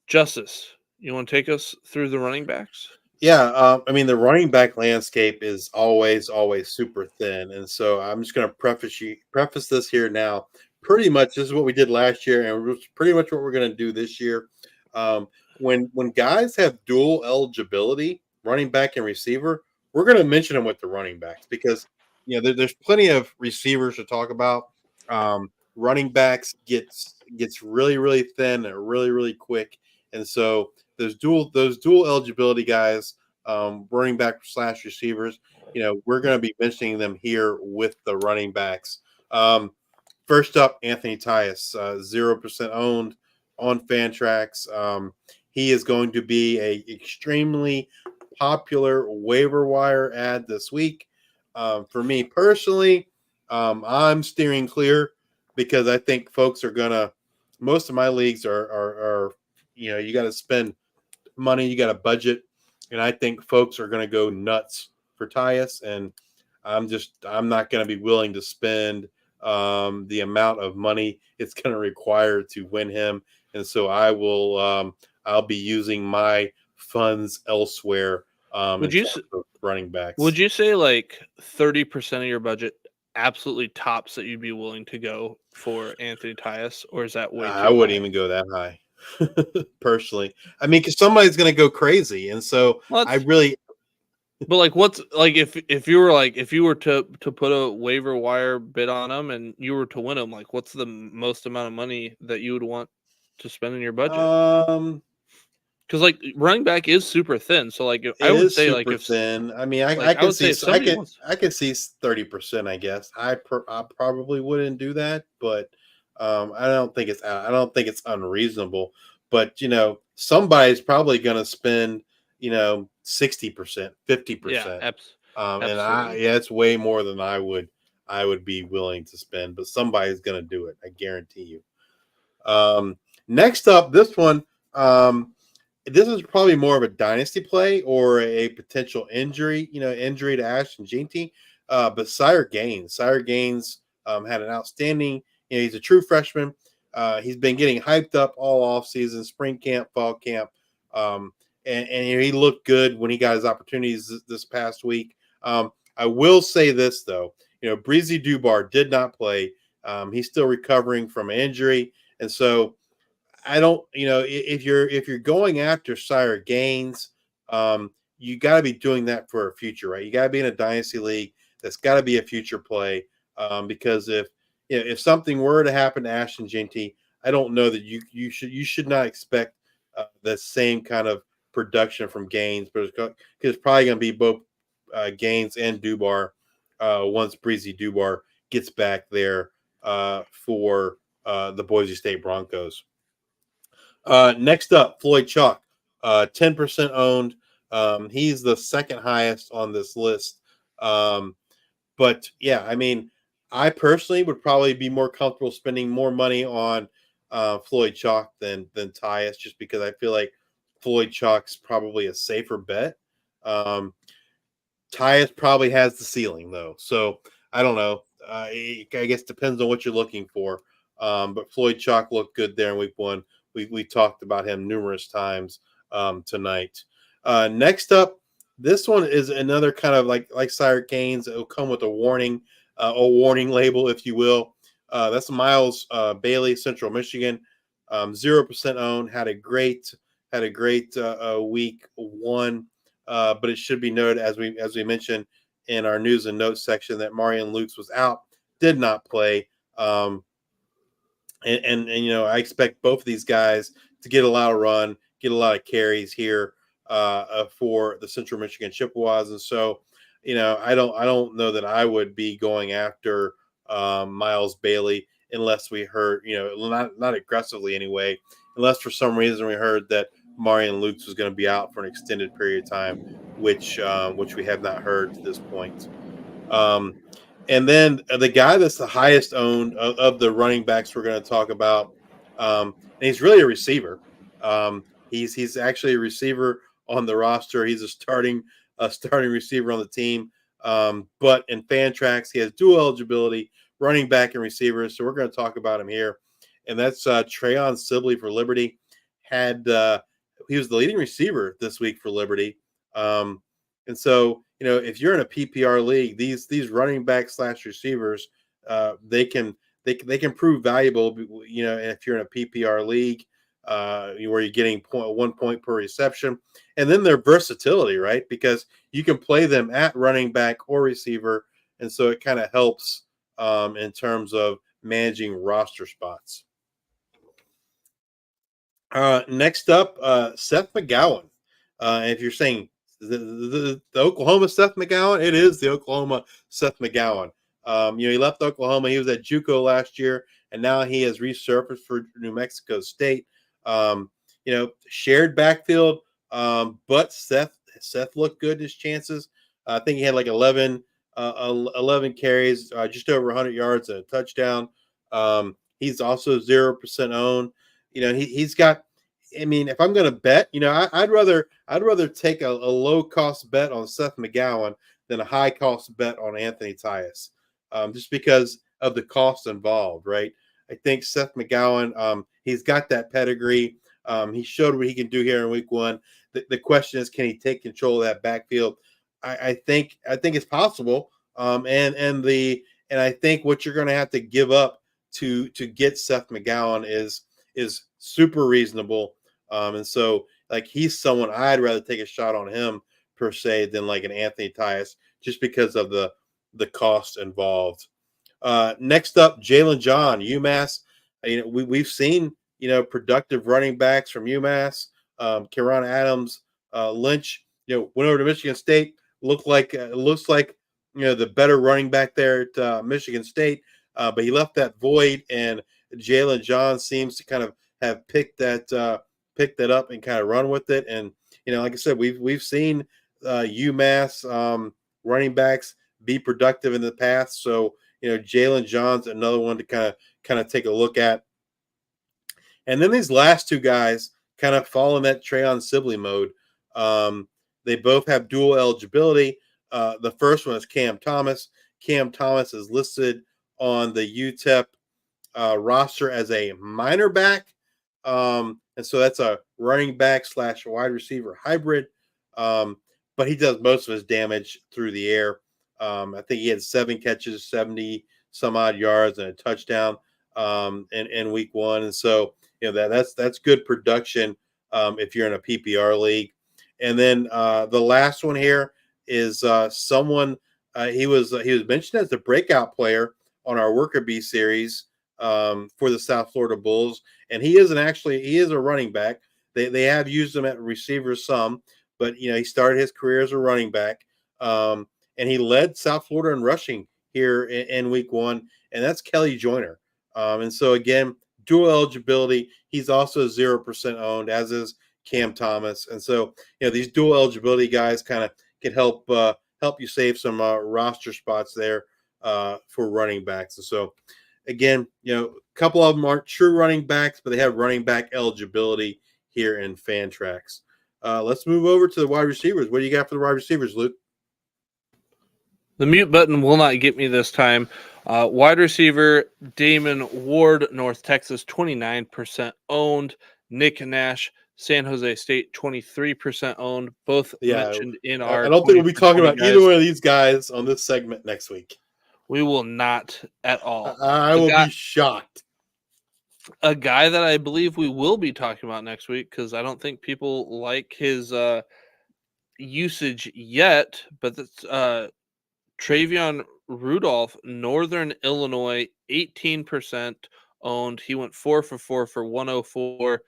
Justice, you want to take us through the running backs? Yeah, I mean the running back landscape is always super thin, and so I'm just going to preface this here now. Pretty much, this is what we did last year, and it's pretty much what we're going to do this year. When guys have dual eligibility, running back and receiver, we're going to mention them with the running backs because there's plenty of receivers to talk about. Running backs gets really thin and really quick, and so those dual eligibility guys, running back / receivers, we're going to be mentioning them here with the running backs. First up, Anthony Tyus, 0% owned on Fantrax. He is going to be a extremely popular waiver wire ad this week. For me personally, I'm steering clear because I think folks are gonna. Most of my leagues are you got to spend money, you got a budget, and I think folks are going to go nuts for Tyus, and I'm not going to be willing to spend the amount of money it's going to require to win him, and so I'll be using my funds elsewhere. Would you running backs? Would you say like 30% of your budget absolutely tops that you'd be willing to go for Anthony Tyus, or is that way too I wouldn't high? even go that high, personally. I mean, because somebody's going to go crazy, and so Well, I really but like, what's like if you were to put a waiver wire bid on him and you were to win him, like, what's the most amount of money that you would want to spend in your budget? um Because like running back is super thin, so like I it would is say like super if thin. I mean, like I I could would say see if somebody wants, I could see 30%. I guess I probably wouldn't do that, but I don't think it's unreasonable. But somebody's probably going to spend 60%, yeah, 50%. And absolutely. yeah, it's way more than I would be willing to spend. But somebody's going to do it. I guarantee you. Next up, this one. This is probably more of a dynasty play or a potential injury to Ashton Jeanty. But Sire Gaines had an outstanding, he's a true freshman. He's been getting hyped up all off season, spring camp, fall camp. Um, and he looked good when he got his opportunities this past week. I will say this though, Breezy Dubar did not play. He's still recovering from an injury. And so I don't, if you're going after Sire Gaines, you got to be doing that for a future, right? You got to be in a dynasty league. That's got to be a future play, because if something were to happen to Ashton Jeanty, I don't know that you should not expect the same kind of production from Gaines, but it's probably going to be both Gaines and Dubar once Breezy Dubar gets back there for the Boise State Broncos. Next up, Floyd Chalk, 10% owned. He's the second highest on this list. But yeah, I mean, I personally would probably be more comfortable spending more money on Floyd Chalk than Tyus, just because I feel like Floyd Chalk's probably a safer bet. Um, Tyus probably has the ceiling though, so I don't know. I guess depends on what you're looking for. But Floyd Chalk looked good there in week one. We talked about him numerous times tonight. Next up, this one is another kind of like Sire Gaines. It'll come with a warning label, if you will. That's Miles Bailey, Central Michigan, 0% owned. Had a great week one. But it should be noted, as we mentioned in our news and notes section, that Marion Lukes was out, did not play. And I expect both of these guys to get a lot of run, get a lot of carries here for the Central Michigan Chippewas. And so, I don't know that I would be going after Miles Bailey unless we heard, not aggressively anyway, unless for some reason we heard that Marion Lukes was going to be out for an extended period of time, which we have not heard to this point. And then the guy that's the highest owned of the running backs we're going to talk about, and he's really a receiver. He's actually a receiver on the roster. He's a starting receiver on the team. But in Fantrax, he has dual eligibility, running back and receiver. So we're going to talk about him here, and that's Trayon Sibley for Liberty. He was the leading receiver this week for Liberty. And so, if you're in a PPR league, these running backs / receivers, they can prove valuable. If you're in a PPR league, where you're getting 1 point per reception, and then their versatility, right? Because you can play them at running back or receiver, and so it kind of helps in terms of managing roster spots. Next up, Seth McGowan. If you're saying the Oklahoma Seth McGowan, it is the Oklahoma Seth McGowan. He left Oklahoma. He was at JUCO last year, and now he has resurfaced for New Mexico State. Shared backfield, but Seth looked good. His chances. I think he had like 11 carries, just over 100 yards and a touchdown. He's also 0% owned. He's got. I mean, if I'm going to bet, I'd rather take a low cost bet on Seth McGowan than a high cost bet on Anthony Tyus, just because of the cost involved, right? I think Seth McGowan, he's got that pedigree. He showed what he can do here in week one. The question is, can he take control of that backfield? I think it's possible. And And I think what you're going to have to give up to get Seth McGowan is super reasonable. And so like he's someone I'd rather take a shot on him per se than like an Anthony Tyus, just because of the cost involved. Next up, Jalen John, UMass. We've seen productive running backs from UMass. Kieran Adams, Lynch, went over to Michigan State. Looks like the better running back there at Michigan State, but he left that void, and Jalen John seems to kind of have picked that up and kind of run with it. And like I said, we've seen UMass running backs be productive in the past, so Jalen John's another one to kind of take a look at. And then these last two guys kind of fall in that Trayon Sibley mode. They both have dual eligibility. The first one is Cam Thomas. Cam Thomas is listed on the UTEP roster as a minor back. And so that's a running back / wide receiver hybrid. But he does most of his damage through the air. I think he had 7 catches, 70 some odd yards, and a touchdown in week 1. And so, that's good production if you're in a PPR league. And then the last one here is someone he was mentioned as the breakout player on our Worker Bee series for the South Florida Bulls, and he is a running back. They have used him at receiver some, but he started his career as a running back, and he led South Florida in rushing here in week 1, and that's Kelly Joyner. And so again, dual eligibility. He's also 0% owned, as is Cam Thomas. And so, these dual eligibility guys kind of can help you save some roster spots there for running backs. And so, again, a couple of them aren't true running backs, but they have running back eligibility here in Fantrax. Let's move over to the wide receivers. What do you got for the wide receivers, Luke? The mute button will not get me this time. Wide receiver, Damon Ward, North Texas, 29% owned. Nick Nash, San Jose State, 23% owned. Both mentioned in our. I don't think we'll be talking about either one of these guys on this segment next week. We will not at all. I will be shocked. A guy that I believe we will be talking about next week, because I don't think people like his usage yet, but that's Travion Rudolph, Northern Illinois, 18% owned. He went 4 for 4 for 104.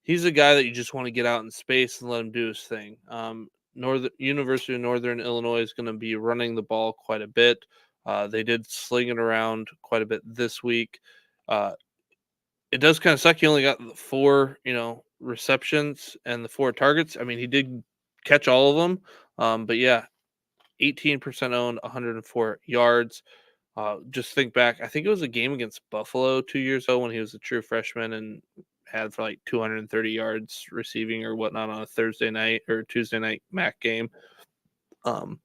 He's a guy that you just want to get out in space and let him do his thing. University of Northern Illinois is going to be running the ball quite a bit. They did sling it around quite a bit this week. It does kind of suck. He only got 4, receptions and the 4 targets. I mean, he did catch all of them. But yeah, 18% owned, 104 yards. Just think back. I think it was a game against Buffalo 2 years ago when he was a true freshman and had for like 230 yards receiving or whatnot on a Thursday night or Tuesday night MAC game. But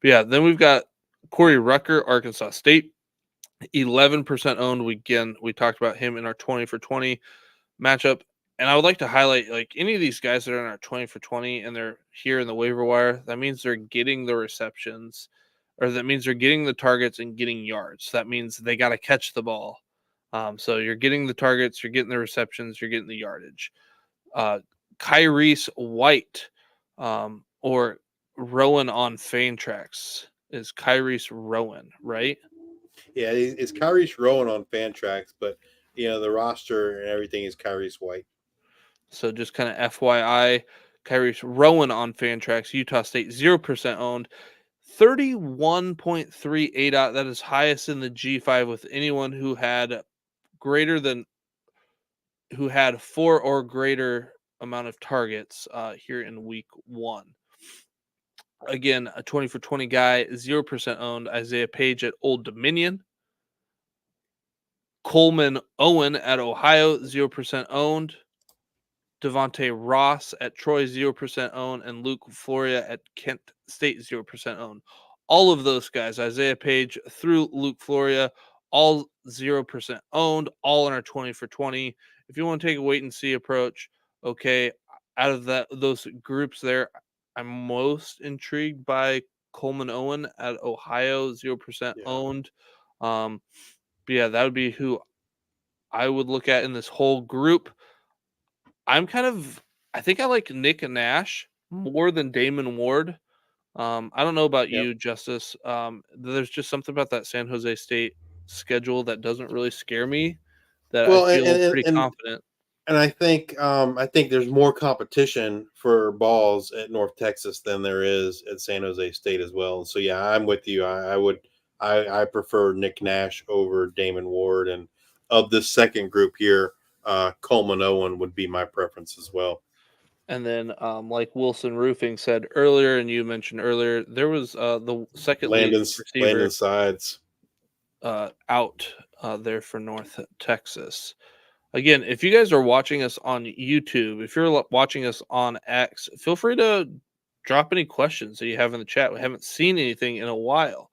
yeah, then we've got Corey Rucker, Arkansas State, 11% owned. We talked about him in our 20 for 20 matchup. And I would like to highlight, like, any of these guys that are in our 20 for 20 and they're here in the waiver wire, that means they're getting the receptions, or that means they're getting the targets and getting yards. That means they got to catch the ball. So you're getting the targets, you're getting the receptions, you're getting the yardage. Kyrese White, or Rowan on Fantrax, is Kyrese Rowan, right? Yeah, it's Kyrese Rowan on Fantrax, but the roster and everything is Kyrese White. So just kind of FYI, Kyrese Rowan on Fantrax, Utah State, 0% owned, 31.38 out. That is highest in the G5 with anyone who had 4 or greater amount of targets here in week 1. Again, a 20 for 20 guy, 0% owned. Isaiah Page at Old Dominion. Coleman Owen at Ohio, 0% owned. Devontae Ross at Troy, 0% owned, and Luke Floria at Kent State, 0% owned. All of those guys, Isaiah Page through Luke Floria, all 0% owned, all in our 20 for 20. If you want to take a wait and see approach, okay, out of those groups there, I'm most intrigued by Coleman Owen at Ohio, 0% owned. But yeah, that would be who I would look at in this whole group. I think I like Nick Nash more than Damon Ward. I don't know about Yep. you, Justice. There's just something about that San Jose State schedule that doesn't really scare me. That I Well, feel pretty confident. and I think there's more competition for balls at North Texas than there is at San Jose State as well. So yeah, I'm with you. I prefer Nick Nash over Damon Ward, and of this second group here, Coleman Owen would be my preference as well. And then, like Wilson Roofing said earlier, and you mentioned earlier, there was the second leading receiver Landon Sides. out there for North Texas. Again, if you guys are watching us on YouTube, if you're watching us on X, feel free to drop any questions that you have in the chat. We haven't seen anything in a while.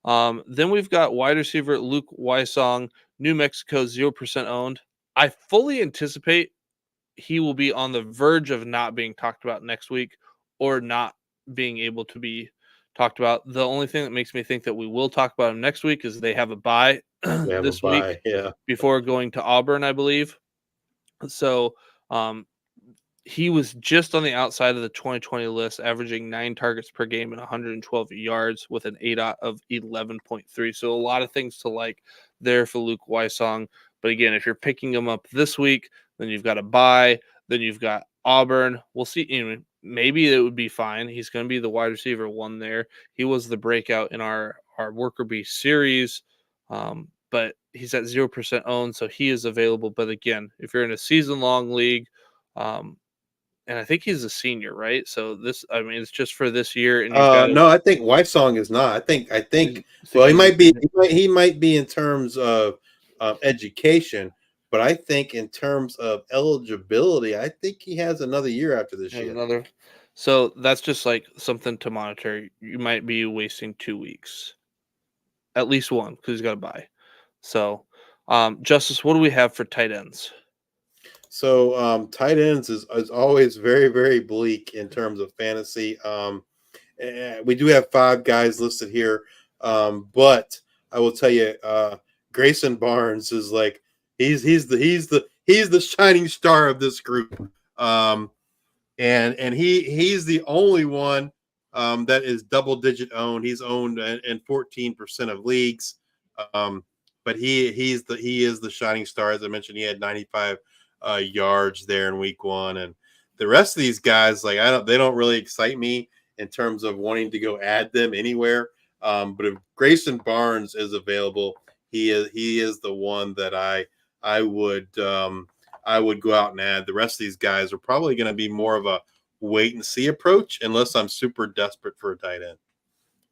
Then we've got wide receiver Luke Wysong, New Mexico, 0% owned. I fully anticipate he will be on the verge of not being talked about next week or not being able to be talked about. The only thing that makes me think that we will talk about him next week is they have a bye They have a this week bye, yeah. before going to Auburn, I believe. So he was just on the outside of the 2020 list, averaging 9 targets per game and 112 yards with an ADOT of 11.3. So a lot of things to like there for Luke Wysong. But again, if you're picking him up this week, then you've got a bye, then you've got Auburn. We'll see. Maybe it would be fine. He's going to be the wide receiver one there. He was the breakout in our Worker Bee series. But he's at 0% owned, so he is available. But again, if you're in a season-long league, and I think he's a senior, right? So it's just for this year, and you've got No, I think Wysong is not. I think well, he might be he might be in terms of education, but I think in terms of eligibility, I think he has another year after this year. another. So that's just like something to monitor. You might be wasting 2 weeks, at least one, because he's got to buy. So, Justice, what do we have for tight ends? So tight ends is always very, very bleak in terms of fantasy. We do have 5 guys listed here, but I will tell you, Grayson Barnes is like he's the shining star of this group, and he's the only one that is double digit owned. He's owned in 14% of leagues, but he is the shining star. As I mentioned, he had 95 yards there in week 1, and the rest of these guys, like they don't really excite me in terms of wanting to go add them anywhere. But if Grayson Barnes is available, he is the one that I would go out and add. The rest of these guys are probably going to be more of a wait and see approach, unless I'm super desperate for a tight end.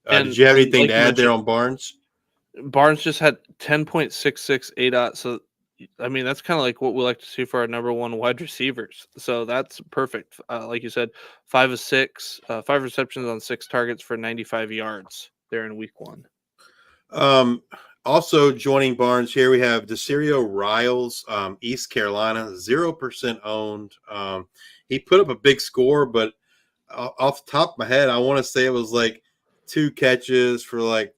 Did you have anything to add there on Barnes? Barnes just had 10.66 ADOT, so that's kind of like what we like to see for our number one wide receivers. So that's perfect. Like you said, 5 of 6, 5 receptions on 6 targets for 95 yards there in week 1. Also joining Barnes here, we have Desirio Riles, East Carolina, 0% owned. He put up a big score, but off the top of my head, I want to say it was like 2 catches for like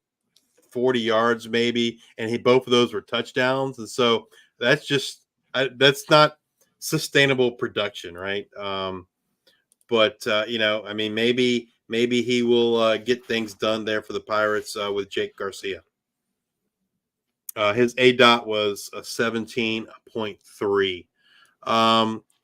40 yards maybe, and both of those were touchdowns. And so that's not sustainable production, right? But maybe he will get things done there for the Pirates with Jake Garcia. His ADOT was a 17.3.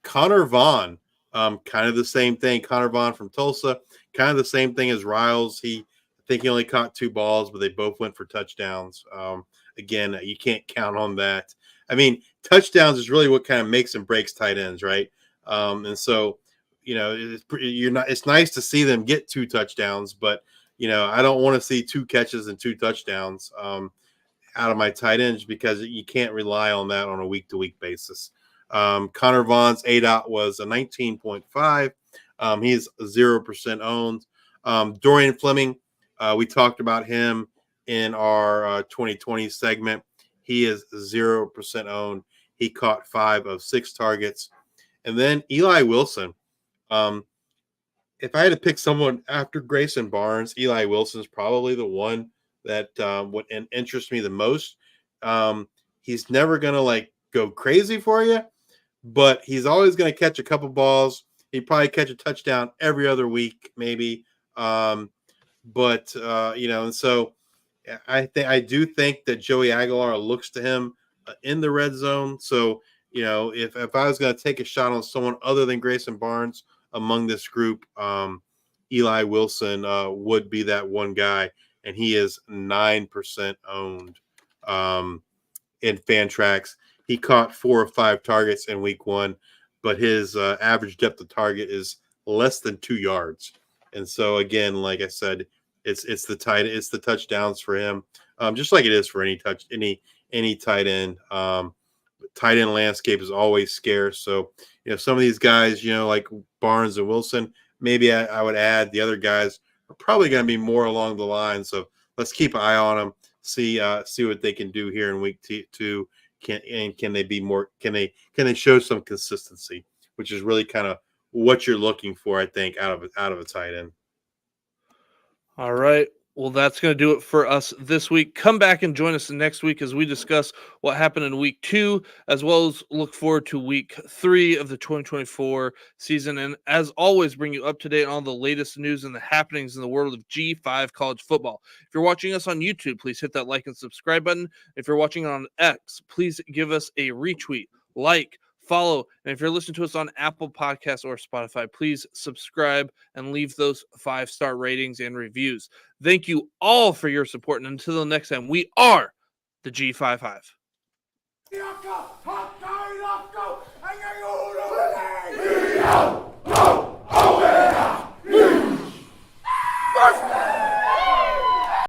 Connor Vaughn, kind of the same thing. Connor Vaughn from Tulsa, kind of the same thing as Riles. I think he only caught 2 balls, but they both went for touchdowns. Again, you can't count on that. Touchdowns is really what kind of makes and breaks tight ends, right? And so, it's nice to see them get 2 touchdowns, but I don't want to see 2 catches and 2 touchdowns out of my tight ends, because you can't rely on that on a week-to-week basis. Connor Vaughn's ADOT was a 19.5. He's 0% owned. Dorian Fleming, we talked about him in our 2020 segment. He is 0% owned. He caught 5 of 6 targets. And then Eli Wilson. If I had to pick someone after Grayson Barnes, Eli Wilson's probably the one that would interest me the most. He's never gonna like go crazy for you, but he's always gonna catch a couple balls. He'd probably catch a touchdown every other week, maybe. But and so I do think that Joey Aguilar looks to him in the red zone. So if I was going to take a shot on someone other than Grayson Barnes among this group, Eli Wilson would be that one guy, and he is 9% owned in Fantrax. He caught 4 or 5 targets in week 1, but his average depth of target is less than 2 yards. And so again, like I said, it's the touchdowns for him, just like it is for any tight end. Tight end landscape is always scarce. So some of these guys, like Barnes and Wilson, maybe I would add. The other guys are probably going to be more along the line. So let's keep an eye on them. See what they can do here in week 2. Can they be more? Can they show some consistency, which is really kind of what you're looking for, I think, out of a tight end. All right. Well, that's going to do it for us this week. Come back and join us next week as we discuss what happened in week 2, as well as look forward to week 3 of the 2024 season. And as always, bring you up to date on the latest news and the happenings in the world of G5 college football. If you're watching us on YouTube, please hit that like and subscribe button. If you're watching on X, please give us a retweet, like, follow, and if you're listening to us on Apple Podcasts or Spotify, please subscribe and leave those 5-star ratings and reviews. Thank you all for your support, and until the next time, we are the G5 Hive.